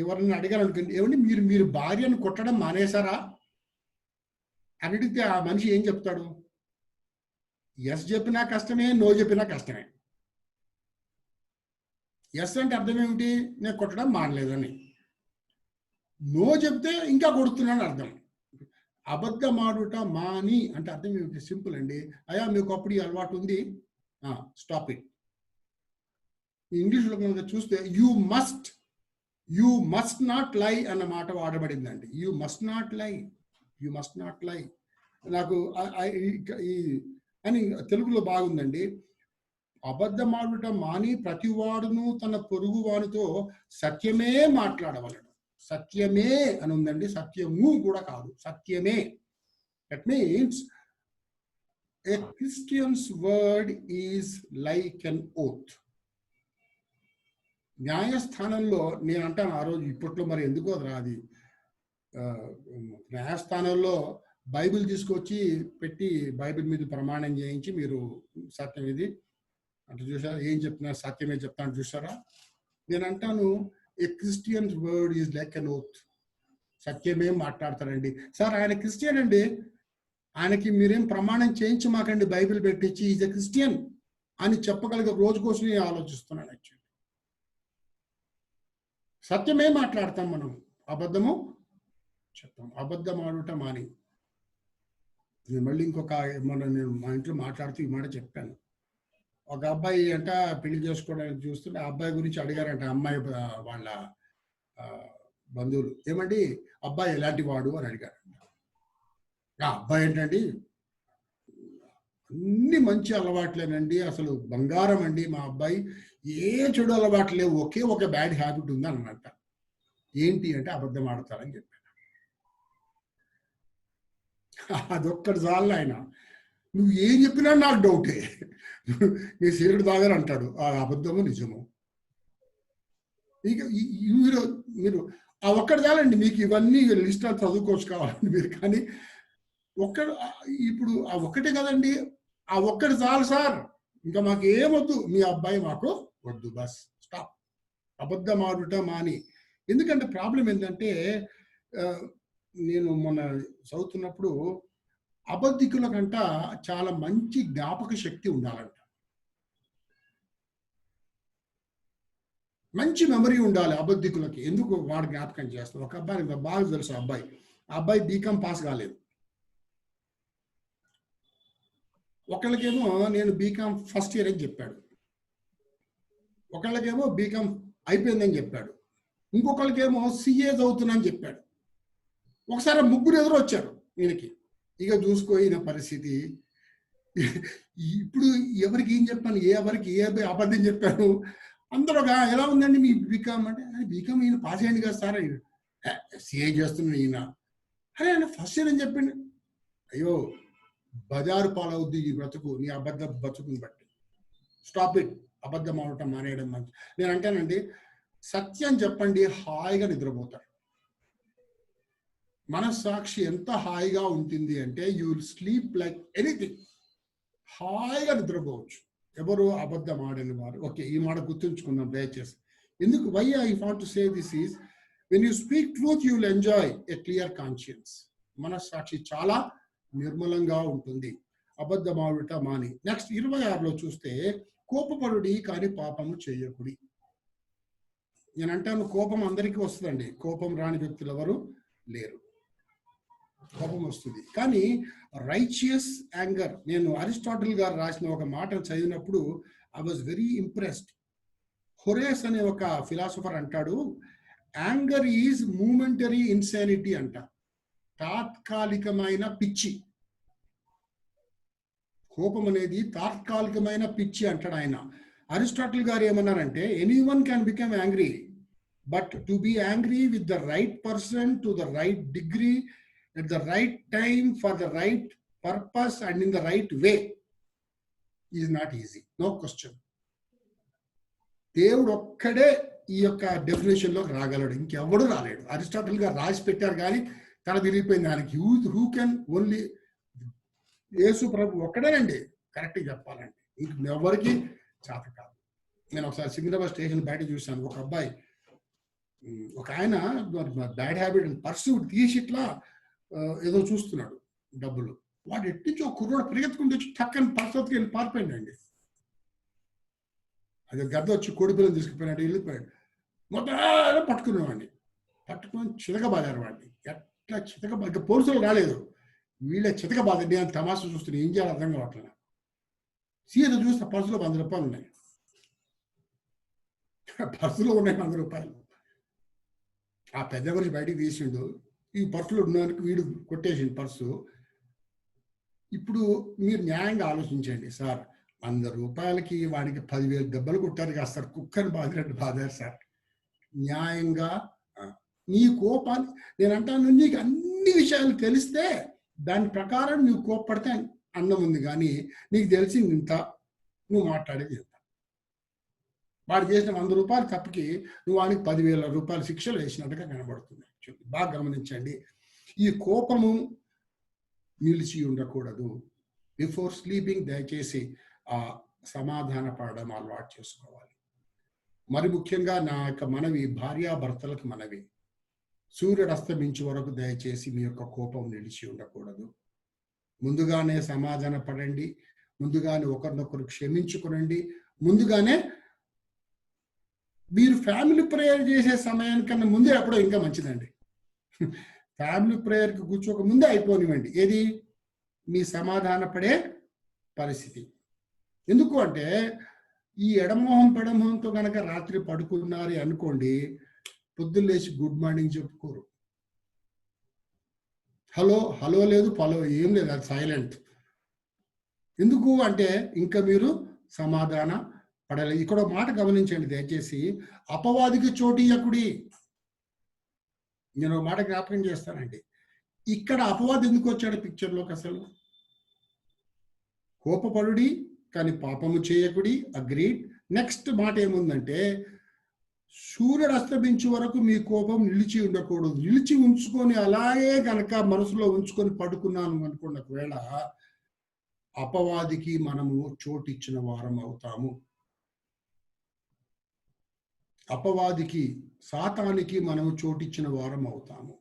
S1: ఎవరిని అడిగారు అనుకోండి, ఏమండి మీరు భార్యను కొట్టడం మానేశారా అని అడిగితే ఆ మనిషి ఏం చెప్తాడు? ఎస్ చెప్పినా కష్టమే, నో చెప్పినా కష్టమే. ఎస్ అంటే అర్థం ఏమిటి? నేను కొట్టడం మానలేదని. నో చెప్తే ఇంకా కొడుతున్నాను అర్థం. అబద్ధమాడుట మాని అంటే అర్థం ఏమిటి? సింపుల్ అండి. అయ్యా మీకు అప్పుడు ఈ అలవాటు ఉంది, స్టాప్ ఇట్. ఇంగ్లీష్లో కనుక చూస్తే యూ మస్ట్ నాట్ లై అన్న మాట వాడబడిందండి. యూ మస్ట్ నాట్ లై. నాకు అని తెలుగులో బాగుందండి. అబద్ధమాడుట మాని ప్రతివాడును తన పొరుగు వానితో సత్యమే మాట్లాడవలెను. సత్యమే అని ఉందండి, సత్యము కూడా కాదు, సత్యమే. That means A Christians word is like an oath. న్యాయస్థానంలో నేను అంటాను ఆ రోజు, ఇప్పట్లో మరి ఎందుకో అది న్యాయస్థానంలో బైబిల్ తీసుకొచ్చి పెట్టి బైబిల్ మీద ప్రమాణం చేయించి మీరు సత్యం ఇది అంటే చూసారా, ఏం చెప్తున్నా సత్యమే చెప్తాను చూసారా. నేను అంటాను a Christian word is like an oath. సత్యమే మాట్లాడతారండి. సార్ ఆయన క్రిస్టియన్ అండి, ఆయనకి మీరేం ప్రమాణం చేయించమాకండి బైబిల్ పెట్టించి ఈజ్ ఎ క్రిస్టియన్ అని చెప్పగలిగే రోజు కోసం నేను ఆలోచిస్తున్నాను. యాక్చువల్లీ సత్యమే మాట్లాడతాం మనం, అబద్ధము చెప్తాం. అబద్ధం ఆడుట మాని. నేను మళ్ళీ నేను మా ఇంట్లో మాట్లాడుతూ ఈ మాట చెప్పాను. ఒక అబ్బాయి అంట పెళ్లి చేసుకోవడానికి చూస్తుంటే ఆ అబ్బాయి గురించి అడిగారంట అమ్మాయి వాళ్ళ బంధువులు, ఏమండి అబ్బాయి ఎలాంటి వాడు అని అడిగారంట. ఆ అబ్బాయి ఏంటండి, అన్ని మంచి అలవాట్లేనండి, అసలు బంగారం అండి మా అబ్బాయి, ఏ చెడు అలవాట్లు లేవు, ఒకే ఒక బ్యాడ్ హ్యాబిట్ ఉంది అన్నమాట. ఏంటి అంటే అబద్ధం ఆడతారని చెప్పాను. అదొక్కటి చాలు ఆయన, నువ్వు ఏం చెప్పినా నాకు డౌటే, నీ సీరుడు తాగారు అంటాడు, ఆ అబద్ధము నిజము. ఇక మీరు ఆ ఒక్కటి చాలండి, మీకు ఇవన్నీ లిస్ట్ అని చదువుకోవచ్చు కావాలండి మీరు. కానీ ఇప్పుడు ఆ ఒక్కటే కదండి, ఆ ఒక్కటి చాలు సార్, ఇంకా మాకు ఏమొద్దు, మీ అబ్బాయి మాకు వద్దు, బస్ స్టాప్. అబద్ధం ఆడుట మాని. ఎందుకంటే ప్రాబ్లం ఏంటంటే నేను మొన్న చదువుతున్నప్పుడు అబద్ధికుల కంట చాలా మంచి జ్ఞాపక శక్తి ఉండాలంట. మంచి మెమరీ ఉండాలి అబద్ధికులకి. ఎందుకు వాడు జ్ఞాపకం చేస్తాడు. ఒక అబ్బాయి బాగా తెలుసు ఆ అబ్బాయి బీకామ్ పాస్ కాలేదు. ఒకళ్ళకేమో నేను బీకామ్ ఫస్ట్ ఇయర్ అని చెప్పాడు, ఒకళ్ళకేమో బీకామ్ అయిపోయిందని చెప్పాడు, ఇంకొకళ్ళకేమో సిఏ చదువుతున్నాని చెప్పాడు. ఒకసారి ముగ్గురు ఎదురు వచ్చారు ఈయనకి. ఇక చూసుకో ఈయన పరిస్థితి. ఇప్పుడు ఎవరికి ఏం చెప్పాను, ఎవరికి ఏ అబద్ధం చెప్పాను. అందరూ ఎలా ఉందండి మీ బీకామ్ అంటే, బీకామ్ ఈయన పాస్ అయ్యింది కదా సార్, సిఏ చేస్తున్నాడు ఈయన. అరే ఆయన ఫస్ట్ ఇయర్ అని చెప్పిండు. అయ్యో బజారు పాలవుద్ది ఈ బ్రతుకు, నీ అబద్ధ బతుకుని బట్టి. Stop it. అబద్ధం ఆడటం మానేయడం మంచి. నేను అంటానండి, సత్యం చెప్పండి, హాయిగా నిద్రపోతారు. మనస్సాక్షి ఎంత హాయిగా ఉంటుంది అంటే you will sleep like anything. హాయిగా నిద్రపోవచ్చు ఎవరు అబద్ధం ఆడని వారు. ఓకే, ఈ మాట గుర్తుంచుకుందాం దయచేసి. ఎందుకు why I want to say this is, when you speak truth you will enjoy a clear conscience. మనస్సాక్షి చాలా నిర్మలంగా ఉంటుంది. అబద్ధం ఆడుట మాని. నెక్స్ట్ 26లో చూస్తే, కోపపడుడి కానీ పాపము చేయకుడి. నేను అంటాను కోపం అందరికీ వస్తుందండి, కోపం రాని వ్యక్తులు ఎవరు లేరు. కోపం వస్తుంది, కానీ రైచియస్ యాంగర్. నేను అరిస్టాటిల్ గారు రాసిన ఒక మాట చదివినప్పుడు ఐ వాజ్ వెరీ ఇంప్రెస్డ్. హొరేస్ అనే ఒక ఫిలాసఫర్ అంటాడు, యాంగర్ ఈజ్ మూమెంటరీ ఇన్సానిటీ అంట, తాత్కాలికమైన పిచ్చి. కోపం అనేది తాత్కాలికమైన పిచ్చి అంటాడు ఆయన. అరిస్టాటిల్ గారు ఏమన్నారంటే, anyone can become angry, but to be angry with the right person to the right degree at the right time for the right purpose and in the right way is not easy. No question. దేవుడు ఒక్కడే ఈ యొక్క definition లోకి రాగలడు, ఇంకెవడు రాలేడు. Aristotle గారు రాసి పెట్టారు కానీ తల తిరిగిపోయింది దానికి. హూ కెన్ ఓన్లీ యేసు ప్రభు ఒక్కడేనండి కరెక్ట్గా చెప్పాలంటే, ఇంకెవరికి చేత కాదు. నేను ఒకసారి సికింద్రాబాద్ స్టేషన్ బయట చూశాను, ఒక అబ్బాయి, ఒక ఆయన బ్యాడ్ హ్యాబిట్ పర్సు తీసి ఇట్లా ఏదో చూస్తున్నాడు డబ్బులు. వాడు ఎట్టించి ఒక కుర్రోడు పరిగెత్తుకుంటూ వచ్చి టక్కని పర్సత్కి వెళ్ళి పారిపోయిందండి. అది గద్ద వచ్చి కోడి పిల్లలు తీసుకుపోయినట్టు వెళ్ళిపోయాడు. మొత్తం పట్టుకునేవాడిని, పట్టుకొని చితకబాదారు వాడిని. ఎట్లా చితకబా, పోలీసులు రాలేదు, వీళ్ళే చితకబాదండి అని తమాషా చూస్తున్నాయి. ఏం చేయాలి అర్థం కావట్లేదు. సీఎం చూస్తే పర్సులో 100 రూపాయలు ఉన్నాయి, పర్సులో ఉన్నాయి 100 రూపాయలు. ఆ పెద్ద మనిషి బయటికి తీసిండు, ఈ పర్సులో ఉన్నదానికి వీడు కొట్టేసిండు పర్సు. ఇప్పుడు మీరు న్యాయంగా ఆలోచించండి సార్, 100 రూపాయలకి వాడికి 10,000 దెబ్బలు కొట్టారు కదా సార్, కుక్కని బాధినట్టు బాధారు సార్. న్యాయంగా నీ కోపాన్ని, నేను అంటాను, నీకు అన్ని విషయాలు తెలిస్తే దాని ప్రకారం నువ్వు కోప్పడితే అన్నం ఉంది, కానీ నీకు తెలిసింది ఇంత, నువ్వు మాట్లాడేది ఇంత. వాడు చేసిన 100 రూపాయలు తప్పుకి నువ్వు వాడికి 10,000 రూపాయల శిక్షలు వేసినట్టుగా కనబడుతుంది. బాగా గమనించండి, ఈ కోపము నిలిచి ఉండకూడదు. బిఫోర్ స్లీపింగ్ దయచేసి ఆ సమాధాన పడడం అలవాటు చేసుకోవాలి. మరి ముఖ్యంగా నా యొక్క మనవి, భార్యాభర్తలకు మనవి, సూర్యుడు అస్తమించే వరకు దయచేసి మీ యొక్క కోపం నిలిచి ఉండకూడదు. ముందుగానే సమాధాన పడండి, ముందుగానే ఒకరినొకరు క్షమించుకునండి. ముందుగానే మీరు ఫ్యామిలీ ప్రేయర్ చేసే సమయానికన్నా ముందే ఎప్పుడో ఇంకా మంచిదండి. ఫ్యామిలీ ప్రేయర్కి కూర్చోక ముందే అయిపోనివ్వండి ఏది, మీ సమాధాన పడే పరిస్థితి. ఎందుకు అంటే ఈ ఎడమోహం పెడమోహంతో కనుక రాత్రి పడుకున్నారు అనుకోండి, పొద్దున్న లేచి గుడ్ మార్నింగ్ చెప్పుకోరు. హలో హలో లేదు, పలో ఏం లేదు, అది సైలెంట్. ఎందుకు అంటే ఇంకా మీరు సమాధాన పడలేదు. ఇక్కడ మాట గమనించండి దయచేసి, అపవాదికి చోటు ఇయ్యకుడి. నేను మాట జ్ఞాపకం చేస్తానండి, ఇక్కడ అపవాది ఎందుకు వచ్చాడు పిక్చర్లోకి అసలు? కోపపడుడి కానీ పాపము చేయకుడి, అగ్రీడ్. నెక్స్ట్ మాట ఏముందంటే, సూర్యుడు అస్తమించే వరకు మీ కోపం నిలిచి ఉండకూడదు. నిలిచి ఉంచుకొని అలాగే కనుక మనసులో ఉంచుకొని పడుకున్నాను అనుకున్న వేళ అపవాదికి మనము చోటు ఇచ్చిన వారం అవుతాము. అపవాదికి, సాతానికి మనము చోటిచ్చిన వారం అవుతాము.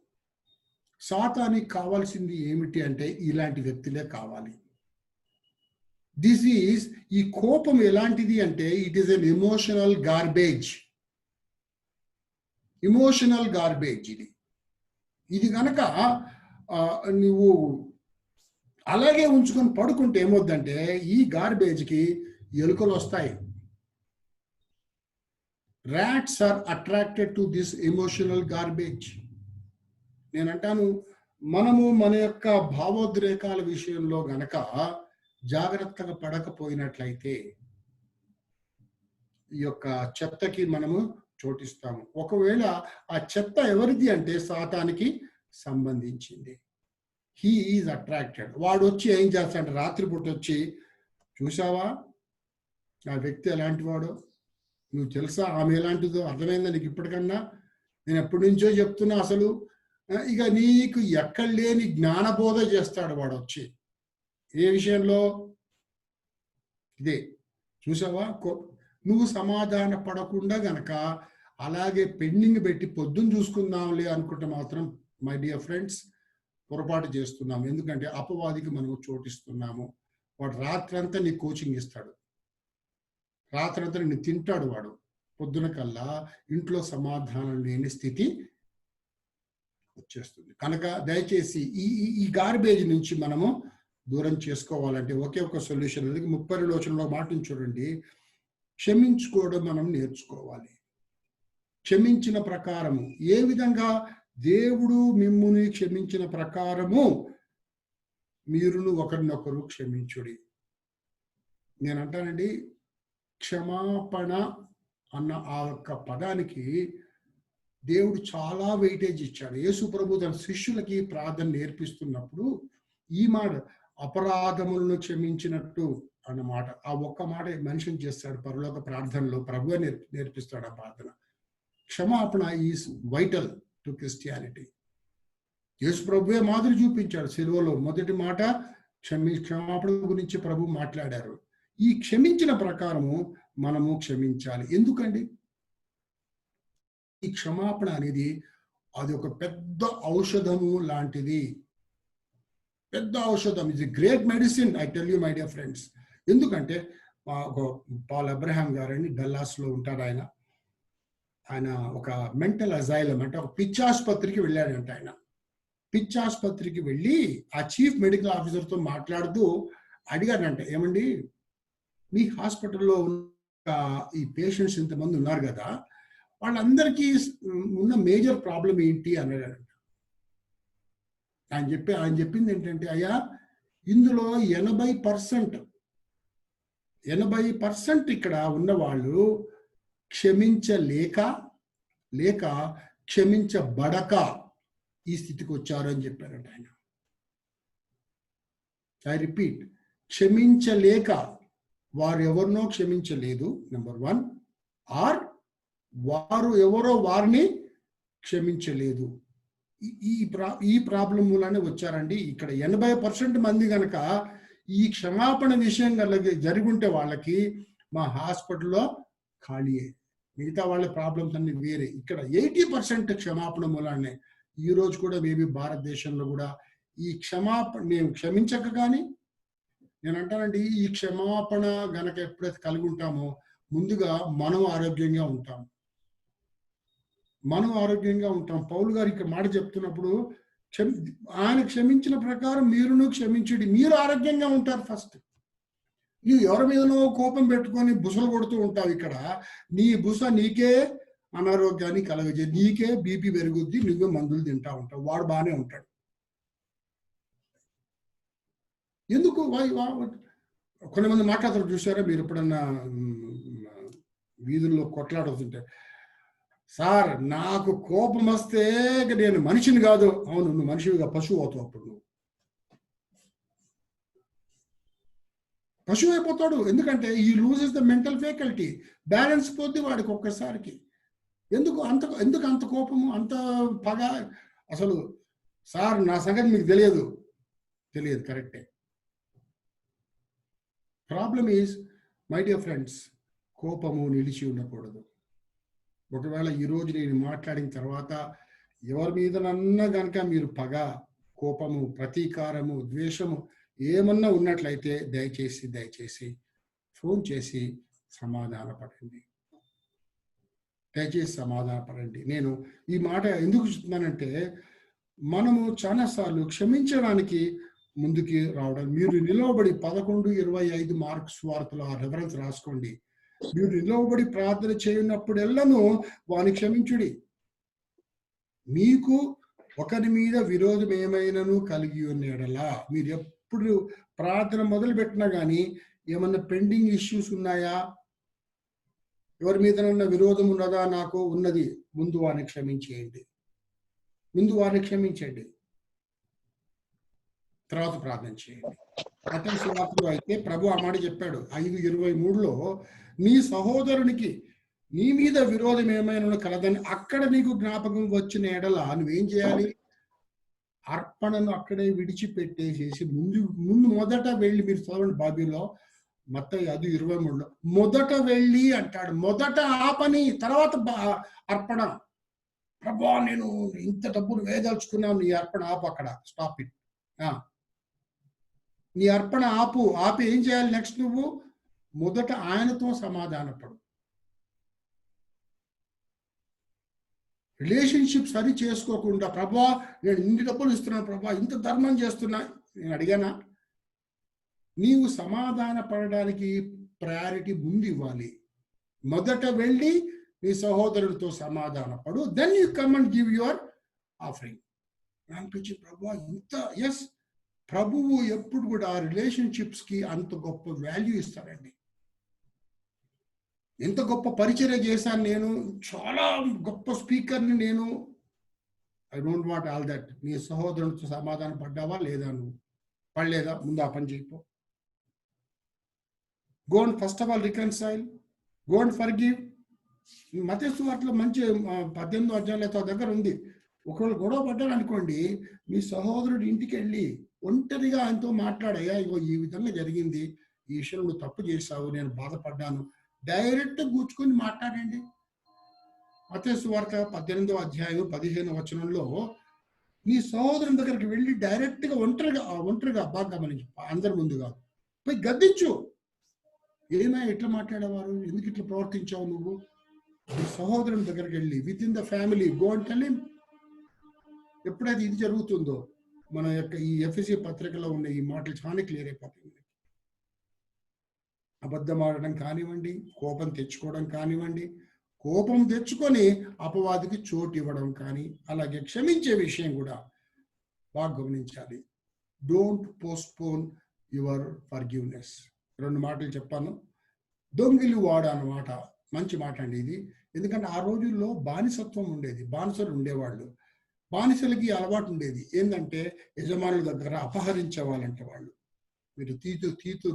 S1: సాతానికి కావాల్సింది ఏమిటి అంటే ఇలాంటి వ్యక్తులే కావాలి. దిస్ ఈజ్, ఈ కోపం ఎలాంటిది అంటే it is N emotional garbage. Emotional garbage ఇది కనుక నువ్వు అలాగే ఉంచుకొని పడుకుంటే ఏమవుద్దంటే ఈ గార్బేజ్కి ఎలుకలు వస్తాయి. Rats are attracted to this emotional garbage. నేనంటాను, మనము మన యొక్క భావోద్రేకాల విషయంలో గనక జాగ్రత్తగా పడకపోయినట్లయితే ఈ యొక్క చెత్తకి మనము చోటిస్తాము. ఒకవేళ ఆ చెత్త ఎవరిది అంటే సాతానికి సంబంధించింది. He is attracted. వాడు వచ్చి ఏం చేస్తాడంటే రాత్రిపూట వచ్చి, చూసావా ఆ వ్యక్తి ఎలాంటి వాడో, నువ్వు తెలుసా ఆమె ఎలాంటిదో, అర్థమైందా నీకు ఇప్పటికన్నా? నేను ఎప్పటి నుంచో చెప్తున్నా. అసలు ఇక నీకు ఎక్కడ లేని జ్ఞానబోధ చేస్తాడు వాడు వచ్చి. ఏ విషయంలో? ఇదే చూసావా, నువ్వు సమాధాన పడకుండా గనక అలాగే పెండింగ్ పెట్టి పొద్దున్న చూసుకుందాంలే అనుకుంటే మాత్రం మై డియర్ ఫ్రెండ్స్ పొరపాటు చేస్తున్నాము. ఎందుకంటే అపవాదికి మనము చోటిస్తున్నాము. వాడు రాత్రంతా నీ కోచింగ్ ఇస్తాడు, రాత్రంతా నిన్ను తింటాడు. వాడు పొద్దున కల్లా ఇంట్లో సమాధానం లేని స్థితి వచ్చేస్తుంది. కనుక దయచేసి ఈ గార్బేజ్ నుంచి మనము దూరం చేసుకోవాలంటే ఒకే ఒక సొల్యూషన్. 30 వచనంలో మాటను చూడండి, క్షమించుకోవడం మనం నేర్చుకోవాలి. క్షమించిన ప్రకారము, ఏ విధంగా దేవుడు మిమ్ముని క్షమించిన ప్రకారము మీరును ఒకరినొకరు క్షమించుడి. నేను అంటానండి, క్షమాపణ అన్న ఆ యొక్క పదానికి దేవుడు చాలా వెయిటేజ్ ఇచ్చాడు. యేసు ప్రభు తన శిష్యులకి ప్రార్థన నేర్పిస్తున్నప్పుడు ఈ మాట, అపరాధములను క్షమించినట్టు అన్నమాట, ఆ ఒక్క మాట మెన్షన్ చేస్తాడు పరలోక ప్రార్థనలో. ప్రభువే నేర్పిస్తాడు ఆ ప్రార్థన. క్షమాపణ ఈజ్ వైటల్ టు క్రిస్టియానిటీ. యేసు ప్రభువే మాదిరి చూపించాడు సిలువలో. మొదటి మాట క్షమాపణ గురించి ప్రభు మాట్లాడారు. ఈ క్షమించిన ప్రకారము మనము క్షమించాలి. ఎందుకండి? ఈ క్షమాపణ అనేది అది ఒక పెద్ద ఔషధము లాంటిది. పెద్ద ఔషధం. ఇది great medicine, I tell you my dear friends. ఎందుకంటే పాల్ అబ్రహాం గారని డల్లాస్లో ఉంటారు. ఆయన ఒక మెంటల్ అజైలం అంటే ఒక పిచ్చాసుపత్రికి వెళ్ళాడంట. ఆయన పిచ్చాసుపత్రికి వెళ్ళి ఆ చీఫ్ మెడికల్ ఆఫీసర్తో మాట్లాడుతూ అడిగాడంట, ఏమండి మీ హాస్పిటల్లో ఈ పేషెంట్స్ ఇంతమంది ఉన్నారు కదా, వాళ్ళందరికీ ఉన్న మేజర్ ప్రాబ్లం ఏంటి అన్నాడంట. ఆయన చెప్పింది ఏంటంటే, అయ్యా ఇందులో 80% ఇక్కడ ఉన్నవాళ్ళు క్షమించలేక లేక క్షమించబడక ఈ స్థితికి వచ్చారు అని చెప్పారంట ఆయన. ఐ రిపీట్, క్షమించలేక, వారు ఎవరినో క్షమించలేదు నెంబర్ 1, ఆర్ వారు ఎవరో వారిని క్షమించలేదు. ఈ ప్రాబ్లం మూలానే వచ్చారండి. ఇక్కడ 80% మంది కనుక ఈ క్షమాపణ విషయం జరిగి ఉంటే వాళ్ళకి మా హాస్పిటల్లో ఖాళీయే. మిగతా వాళ్ళ ప్రాబ్లమ్స్ అన్ని వేరే. ఇక్కడ 80% క్షమాపణ మూలానే. ఈ రోజు కూడా మేబీ భారతదేశంలో కూడా ఈ మేము క్షమించక కానీ, నేను అంటానండి, ఈ క్షమాపణ గనక ఎప్పుడైతే కలిగి ఉంటామో ముందుగా మనం ఆరోగ్యంగా ఉంటాం. పౌలు గారు ఇక్కడ మాట చెప్తున్నప్పుడు, ఆయన క్షమించిన ప్రకారం మీరును క్షమించుడి, మీరు ఆరోగ్యంగా ఉంటారు. ఫస్ట్ నువ్వు ఎవరి మీదనో కోపం పెట్టుకొని బుసలు కొడుతూ ఉంటావు. ఇక్కడ నీ బుస నీకే అనారోగ్యాన్ని కలగజే, నీకే బీపీ పెరుగుద్ది, నువ్వే మందులు తింటా ఉంటావు. వాడు బాగానే ఉంటాడు. ఎందుకు? కొంతమంది మాట్లాడతారు, చూసారా మీరు ఎప్పుడన్నా వీధుల్లో కొట్లాడుతుంటే, సార్ నాకు కోపం వస్తే నేను మనిషిని కాదు. అవును, నువ్వు మనిషిగా పశువు అవుతావు. అప్పుడు నువ్వు పశువు అయిపోతాడు. ఎందుకంటే ఈ loses the mental faculty, balance పోద్ది వాడికి ఒక్కసారికి. ఎందుకు అంత కోపము, అంత పగ? అసలు సార్ నా సంగతి మీకు తెలియదు. కరెక్టే. Problem is, my dear friends, కోపము నిలిచి ఉండకూడదు. ఒకవేళ ఈరోజు నేను మాట్లాడిన తర్వాత ఎవరి మీదనన్నా కనుక మీరు పగ, కోపము, ప్రతీకారము, ద్వేషము ఏమన్నా ఉన్నట్లయితే దయచేసి ఫోన్ చేసి సమాధానపడండి. దయచేసి సమాధానపడండి. నేను ఈ మాట ఎందుకు చెప్తున్నానంటే, మనము చాలాసార్లు క్షమించడానికి ముందుకి రావడం. మీరు నిలవబడి 11:25 మార్క్స్ వార్తలో ఆ రెఫరెన్స్ రాసుకోండి. మీరు నిలవబడి ప్రార్థన చేయనప్పుడెల్లను వాని క్షమించుడి. మీకు ఒకరి మీద విరోధం ఏమైనాను కలిగి ఉన్న యెడల, మీరు ఎప్పుడు ప్రార్థన మొదలుపెట్టినా కానీ ఏమన్నా పెండింగ్ ఇష్యూస్ ఉన్నాయా, ఎవరి మీదనన్నా విరోధం ఉన్నదా, నాకు ఉన్నది, ముందు వారిని క్షమించేయండి. ముందు వారిని క్షమించండి, తర్వాత ప్రార్థన చేయండి. మత్తయి సువార్తలో అయితే ప్రభు ఆ మాట చెప్పాడు 5:23లో, నీ సహోదరునికి నీ మీద విరోధం ఏమైనా కలదని అక్కడ నీకు జ్ఞాపకం వచ్చిన ఎడల నువ్వేం చేయాలి? అర్పణను అక్కడే విడిచిపెట్టేసేసి ముందు మొదట వెళ్ళి, మీరు చదవండి బాబీలో మత్తయి 5:23లో, మొదట వెళ్ళి అంటాడు. మొదట ఆ పని, తర్వాత అర్పణ. ప్రభా నేను ఇంత డబ్బులు వేదలుచుకున్నాను, నీ అర్పణ ఆపు, అక్కడ స్టాప్ ఇట్. నీ అర్పణ ఆపి ఏం చేయాలి నెక్స్ట్? నువ్వు మొదట ఆయనతో సమాధానపడు. రిలేషన్షిప్ సరి చేసుకోకుండా, ప్రభా నేను ఇన్ని డబ్బులు ఇస్తున్నాను, ప్రభా ఇంత ధర్మం చేస్తున్నా, నేను అడిగానా? నీవు సమాధాన పడడానికి ప్రయారిటీ ముందు ఇవ్వాలి. మొదట వెళ్ళి నీ సహోదరుడితో సమాధానపడు, then you come and give your offering. అనిపించి ప్రభా ఇంత, ఎస్, ప్రభువు ఎప్పుడు కూడా రిలేషన్షిప్స్ కి అంత గొప్ప వాల్యూ ఇస్తారండి. ఎంత గొప్ప పరిచర్య చేశాను నేను, చాలా గొప్ప స్పీకర్ని నేను. I don't want all that. నీ సహోదరునితో సమాధానం పడ్డావా లేదా? నువ్వు పడలేదా? ముందు ఆ పని చేయిపో. Go and first of all reconcile, go and forgive. మత్తయి సువార్తలో మంచి 18వ అధ్యాయంలో దగ్గర ఉంది. ఒకవేళ గొడవ పడ్డాడు అనుకోండి, మీ సహోదరుడి ఇంటికి వెళ్ళి ఒంటరిగా ఆయనతో మాట్లాడయ్యా, ఇగో ఈ విధంగా జరిగింది, ఈ విషయంలో నువ్వు తప్పు చేశావు, నేను బాధపడ్డాను, డైరెక్ట్ కూర్చుకొని మాట్లాడండి. మత్తయి సువార్త 18వ అధ్యాయం 15వ వచనంలో, నీ సహోదరుని దగ్గరికి వెళ్ళి డైరెక్ట్గా ఒంటరిగా బాగా గమనించు, అందరి ముందు కాదు, పోయి గద్దించు. ఏమైనా ఎట్లా మాట్లాడేవారు, ఎందుకు ఇట్లా ప్రవర్తించావు నువ్వు? నీ సహోదరుని దగ్గరికి వెళ్ళి with in the family go and tell him. ఎప్పుడైతే ఇది జరుగుతుందో, మన యొక్క ఈ ఎఫెసీ పత్రికలో ఉన్న ఈ మాటలు చాలా క్లియర్ అయిపోతాయి. అబద్ధం ఆడడం కానివ్వండి, కోపం తెచ్చుకోవడం కానివ్వండి, కోపం తెచ్చుకొని అపవాదికి చోటు ఇవ్వడం కానీ, అలాగే క్షమించే విషయం కూడా బాగా గమనించాలి. Don't postpone your forgiveness. 2 మాటలు చెప్పాను. దొంగిలి వాడు అన్నమాట మంచి మాట అండి ఇది. ఎందుకంటే ఆ రోజుల్లో బానిసత్వం ఉండేది, బానిసలు ఉండేవాళ్ళు. బానిసలకి అలవాటు ఉండేది ఏంటంటే, యజమానుల దగ్గర అపహరించేవాళ్ళంటే వాళ్ళు. మీరు తీతు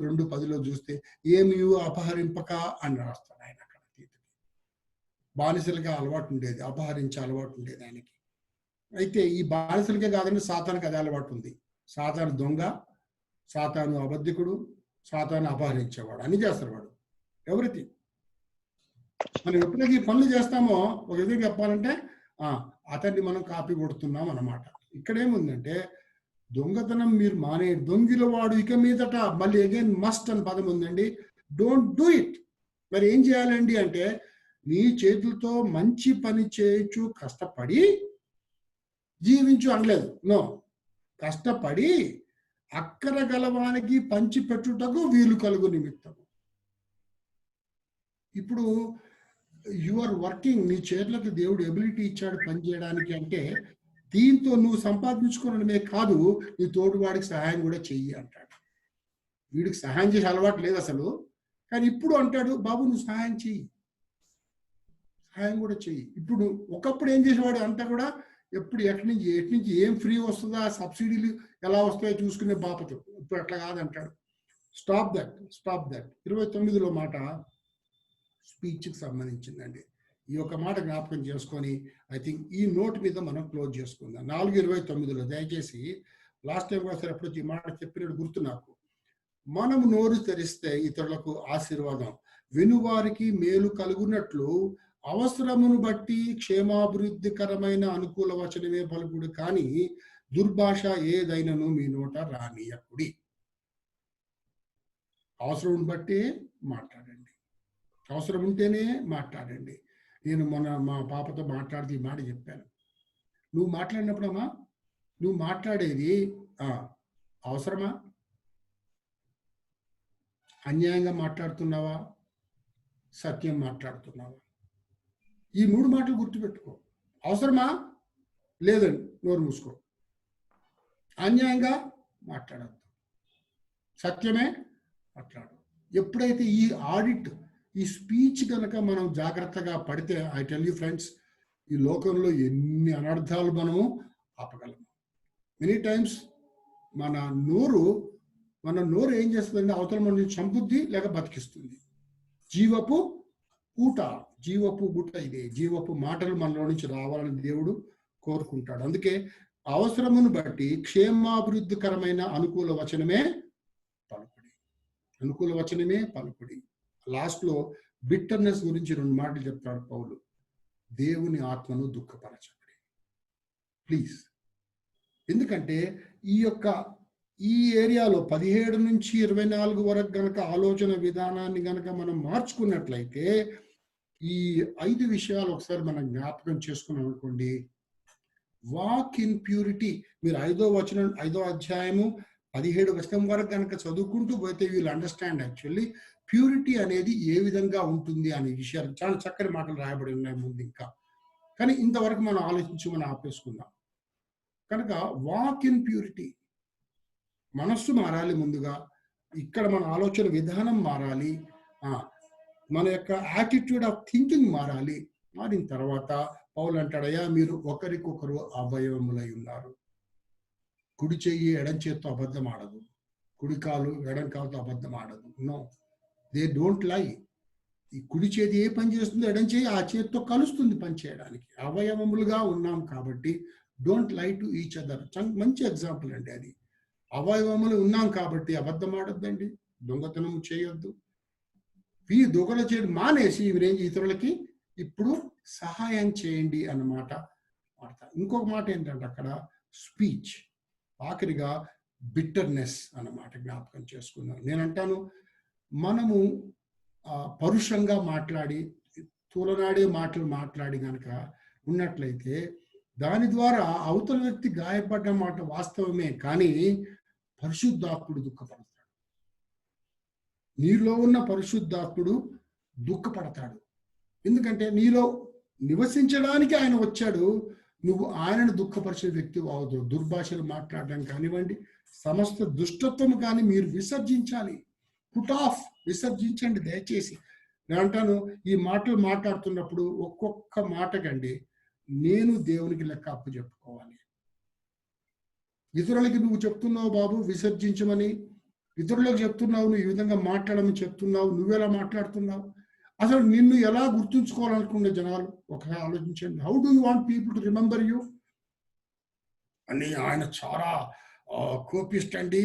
S1: 2:10లో చూస్తే, ఏమి అపహరింపక అని రాస్తాడు ఆయన అక్కడ. తీతుకి బానిసలుగా అలవాటు ఉండేది, అపహరించే అలవాటు ఉండేది ఆయనకి. అయితే ఈ బానిసలకే కాదండి, సాతానికి అదే అలవాటు ఉంది. సాతాను దొంగ, సాతాను అబద్ధికుడు, సాతాను అపహరించేవాడు, అన్ని చేస్తాడు వాడు, ఎవరిథింగ్. మనం ఎప్పుడైతే ఈ పనులు చేస్తామో, ఒక విధంగా చెప్పాలంటే అతన్ని మనం కాపీ కొడుతున్నాం అన్నమాట. ఇక్కడేముందంటే, దొంగతనం మీరు మానే, దొంగిల వాడు ఇక మీదట, మళ్ళీ అగైన్ మస్ట్ అని పదం ఉందండి. Don't do it. మరి ఏం చేయాలండి అంటే, నీ చేతులతో మంచి పని చేయొచ్చు, కష్టపడి జీవించు అనలేదు. నో, కష్టపడి అక్కర గలవానికి పంచి పెట్టుటకు వీలు కలుగు నిమిత్తము. ఇప్పుడు యు ఆర్ వర్కింగ్, నీ చేతులకు దేవుడు ఎబిలిటీ ఇచ్చాడు పని చేయడానికి అంటే, దీంతో నువ్వు సంపాదించుకోవడమే కాదు, నీ తోటి వాడికి సహాయం కూడా చెయ్యి అంటాడు. వీడికి సహాయం చేసే అలవాటు లేదు అసలు, కానీ ఇప్పుడు అంటాడు, బాబు నువ్వు సహాయం చెయ్యి, సహాయం కూడా చెయ్యి. ఇప్పుడు ఒకప్పుడు ఏం చేసేవాడు అంతా కూడా, ఎప్పుడు ఎటు నుంచి ఏం ఫ్రీ వస్తుందా, సబ్సిడీలు ఎలా వస్తాయో చూసుకునే బాపతు. ఇప్పుడు అట్లా కాదంటాడు. Stop that. 29లో మాట స్పీచ్కి సంబంధించిందండి. ఈ యొక్క మాట జ్ఞాపకం చేసుకొని, ఐ థింక్ ఈ నోట్ మీద మనం క్లోజ్ చేసుకుందాం. 4:29లో దయచేసి, లాస్ట్ టైం కూడా సరే ఎప్పుడు ఈ మాట చెప్పినట్టు గుర్తు నాకు. మనము నోరు తెరిస్తే ఇతరులకు ఆశీర్వాదం, వినువారికి మేలు కలుగునట్లు అవసరమును బట్టి క్షేమాభివృద్ధికరమైన అనుకూల వచనమే పలుకుడు, కానీ దుర్భాష ఏదైనను మీ నోట రానియకుడి. అవసరం బట్టి మాట్లాడండి, అవసరం ఉంటేనే మాట్లాడండి. నేను మొన్న మా పాపతో మాట్లాడుతూ ఈ మాట చెప్పాను. నువ్వు మాట్లాడినప్పుడమ్మా, నువ్వు మాట్లాడేది అవసరమా? అన్యాయంగా మాట్లాడుతున్నావా? సత్యం మాట్లాడుతున్నావా? ఈ 3 మాటలు గుర్తుపెట్టుకో. అవసరమా? లేదండి, నోరు మూసుకో. అన్యాయంగా మాట్లాడద్దు, సత్యమే మాట్లాడు. ఎప్పుడైతే ఈ ఆడిట్, ఈ స్పీచ్ కనుక మనం జాగ్రత్తగా పడితే, ఐ టెల్ యూ ఫ్రెండ్స్, ఈ లోకంలో ఎన్ని అనర్థాలు మనము ఆపగలము. మెనీ టైమ్స్ మన నోరు ఏం చేస్తుందంటే అవతల మనల్ని చంపుద్ది లేక బతికిస్తుంది. జీవపు ఊట ఇదే. జీవపు మాటలు మనలో నుంచి రావాలని దేవుడు కోరుకుంటాడు. అందుకే అవసరమును బట్టి క్షేమాభివృద్ధికరమైన అనుకూల వచనమే పలుకుడి. లాస్ట్లో బిట్టర్నెస్ గురించి 2 మాటలు చెప్తాడు పౌలు. దేవుని ఆత్మను దుఃఖపరచబడి. ప్లీజ్, ఎందుకంటే ఈ ఏరియాలో 17 నుంచి 24 వరకు గనక ఆలోచన విధానాన్ని గనక మనం మార్చుకున్నట్లయితే, ఈ 5 విషయాలు ఒకసారి మనం జ్ఞాపకం చేసుకున్నాం అనుకోండి. Walk in purity. మీరు 5వ అధ్యాయము 17 వచనం వరకు కనుక చదువుకుంటూ పోతే వీళ్ళు అండర్స్టాండ్ యాక్చువల్లీ ప్యూరిటీ అనేది ఏ విధంగా ఉంటుంది అనే విషయాలు చాలా చక్కని మాటలు రాయబడి ఉన్నాయి ముందు ఇంకా. కానీ ఇంతవరకు మనం మనం ఆపేసుకుందాం. కనుక వాక్ ఇన్ ప్యూరిటీ, మనస్సు మారాలి ముందుగా. ఇక్కడ మన ఆలోచన విధానం మారాలి. మన యొక్క యాటిట్యూడ్ ఆఫ్ థింకింగ్ మారాలి. మారిన తర్వాత పౌలు అంటాడయ్యా, మీరు ఒకరికొకరు అవయవములై ఉన్నారు. కుడి చెయ్యి ఎడం చేత్తో అబద్ధం ఆడదు, కుడి కాలు ఎడం కాలుతో అబద్ధం ఆడదు. No, they don't lie. ఈ కుడి చేతి ఏ పని చేస్తుందో ఎడం చేయి ఆ చేతితో కలుస్తుంది పని చేయడానికి. అవయవములుగా ఉన్నాం కాబట్టి don't lie to each other. మంచి ఎగ్జాంపుల్ అండి అది. అవయవములు ఉన్నాం కాబట్టి అబద్ధం ఆడొద్దండి, దొంగతనం చేయొద్దు. దొంగలు చేయడం మానేసి ఇతరులకి ఇప్పుడు సహాయం చేయండి అన్నమాట వాడతారు. ఇంకొక మాట ఏంటంటే అక్కడ స్పీచ్, ఆఖరిగా బిట్టర్నెస్ అన్నమాట జ్ఞాపకం చేసుకున్నాను. నేనంటాను, మనము పరుషంగా మాట్లాడి తూలనాడే మాటలు మాట్లాడి కనుక ఉన్నట్లయితే దాని ద్వారా అవతల వ్యక్తి గాయపడ్డ మాట వాస్తవమే, కానీ పరిశుద్ధాత్ముడు దుఃఖపడతాడు. నీలో ఉన్న పరిశుద్ధాత్ముడు దుఃఖపడతాడు. ఎందుకంటే నీలో నివసించడానికి ఆయన వచ్చాడు. నువ్వు ఆయనను దుఃఖపరిచే వ్యక్తి అవదు. దుర్భాషలు మాట్లాడడం కానివ్వండి, సమస్త దుష్టత్వము కానీ మీరు విసర్జించాలి. పుట్ ఆఫ్, విసర్జించండి దయచేసి. నేను అంటాను, ఈ మాటలు మాట్లాడుతున్నప్పుడు ఒక్కొక్క మాటకండి నేను దేవునికి లెక్క అప్పు చెప్పుకోవాలి. ఇతరులకి నువ్వు చెప్తున్నావు బాబు విసర్జించమని, ఇతరులకు చెప్తున్నావు నువ్వు ఈ విధంగా మాట్లాడమని చెప్తున్నావు, నువ్వెలా మాట్లాడుతున్నావు, అసలు నిన్ను ఎలా గుర్తుంచుకోవాలనుకునే జనాలు ఒకసారి ఆలోచించండి. How do you want people to remember you అని. ఆయన చాలా కోపిస్టండి,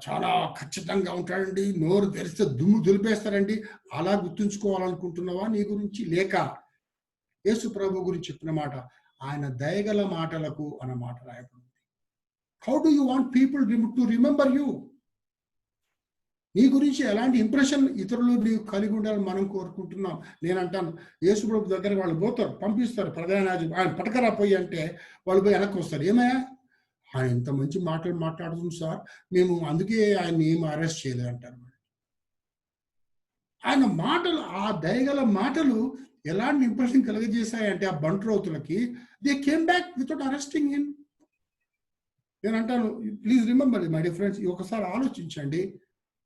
S1: చాలా ఖచ్చితంగా ఉంటాడండి, నోరు తెరిస్తే దుమ్ము దులిపేస్తారండి, అలా గుర్తుంచుకోవాలనుకుంటున్నావా నీ గురించి? లేక యేసు ప్రభు గురించి చెప్పిన మాట, ఆయన దయగల మాటలకు అన్న మాట రాయబడింది. How do you want people to remember you? నీ గురించి ఎలాంటి ఇంప్రెషన్ ఇతరులు నీకు కలిగి ఉండాలని మనం కోరుకుంటున్నాం. నేను అంటాను, యేసు ప్రభు దగ్గర వాళ్ళు పోతారు, పంపిస్తారు ప్రధాన ఆయన పటకరా పోయి అంటే వాళ్ళు పోయి వెనక్కి వస్తారు. ఏమయ్యా ఆయన ఇంత మంచి మాటలు మాట్లాడుతుంది సార్, మేము అందుకే ఆయన్ని ఏమి అరెస్ట్ చేయలేదు అంటారు. ఆయన మాటలు, ఆ దయగల మాటలు ఎలాంటి ఇంప్రెషన్ కలుగజేశాయంటే ఆ బంట్రోతులకి, they came back without arresting him. నేను అంటాను, please remember my dear friends, ఒకసారి ఆలోచించండి,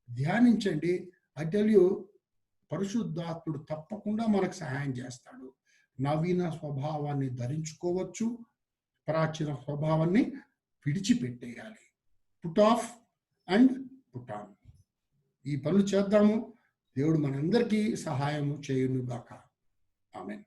S1: ధ్యానించండి. ఐ టెల్ యూ, పరిశుద్ధాత్ముడు తప్పకుండా మనకు సహాయం చేస్తాడు. నవీన స్వభావాన్ని ధరించుకోవచ్చు, ప్రాచీన స్వభావాన్ని విడిచిపెట్టేయాలి. Put off and put on. ఈ పనులు చేద్దాము. దేవుడు మనందరికీ సహాయము చేయునుగాక. ఆమేన్.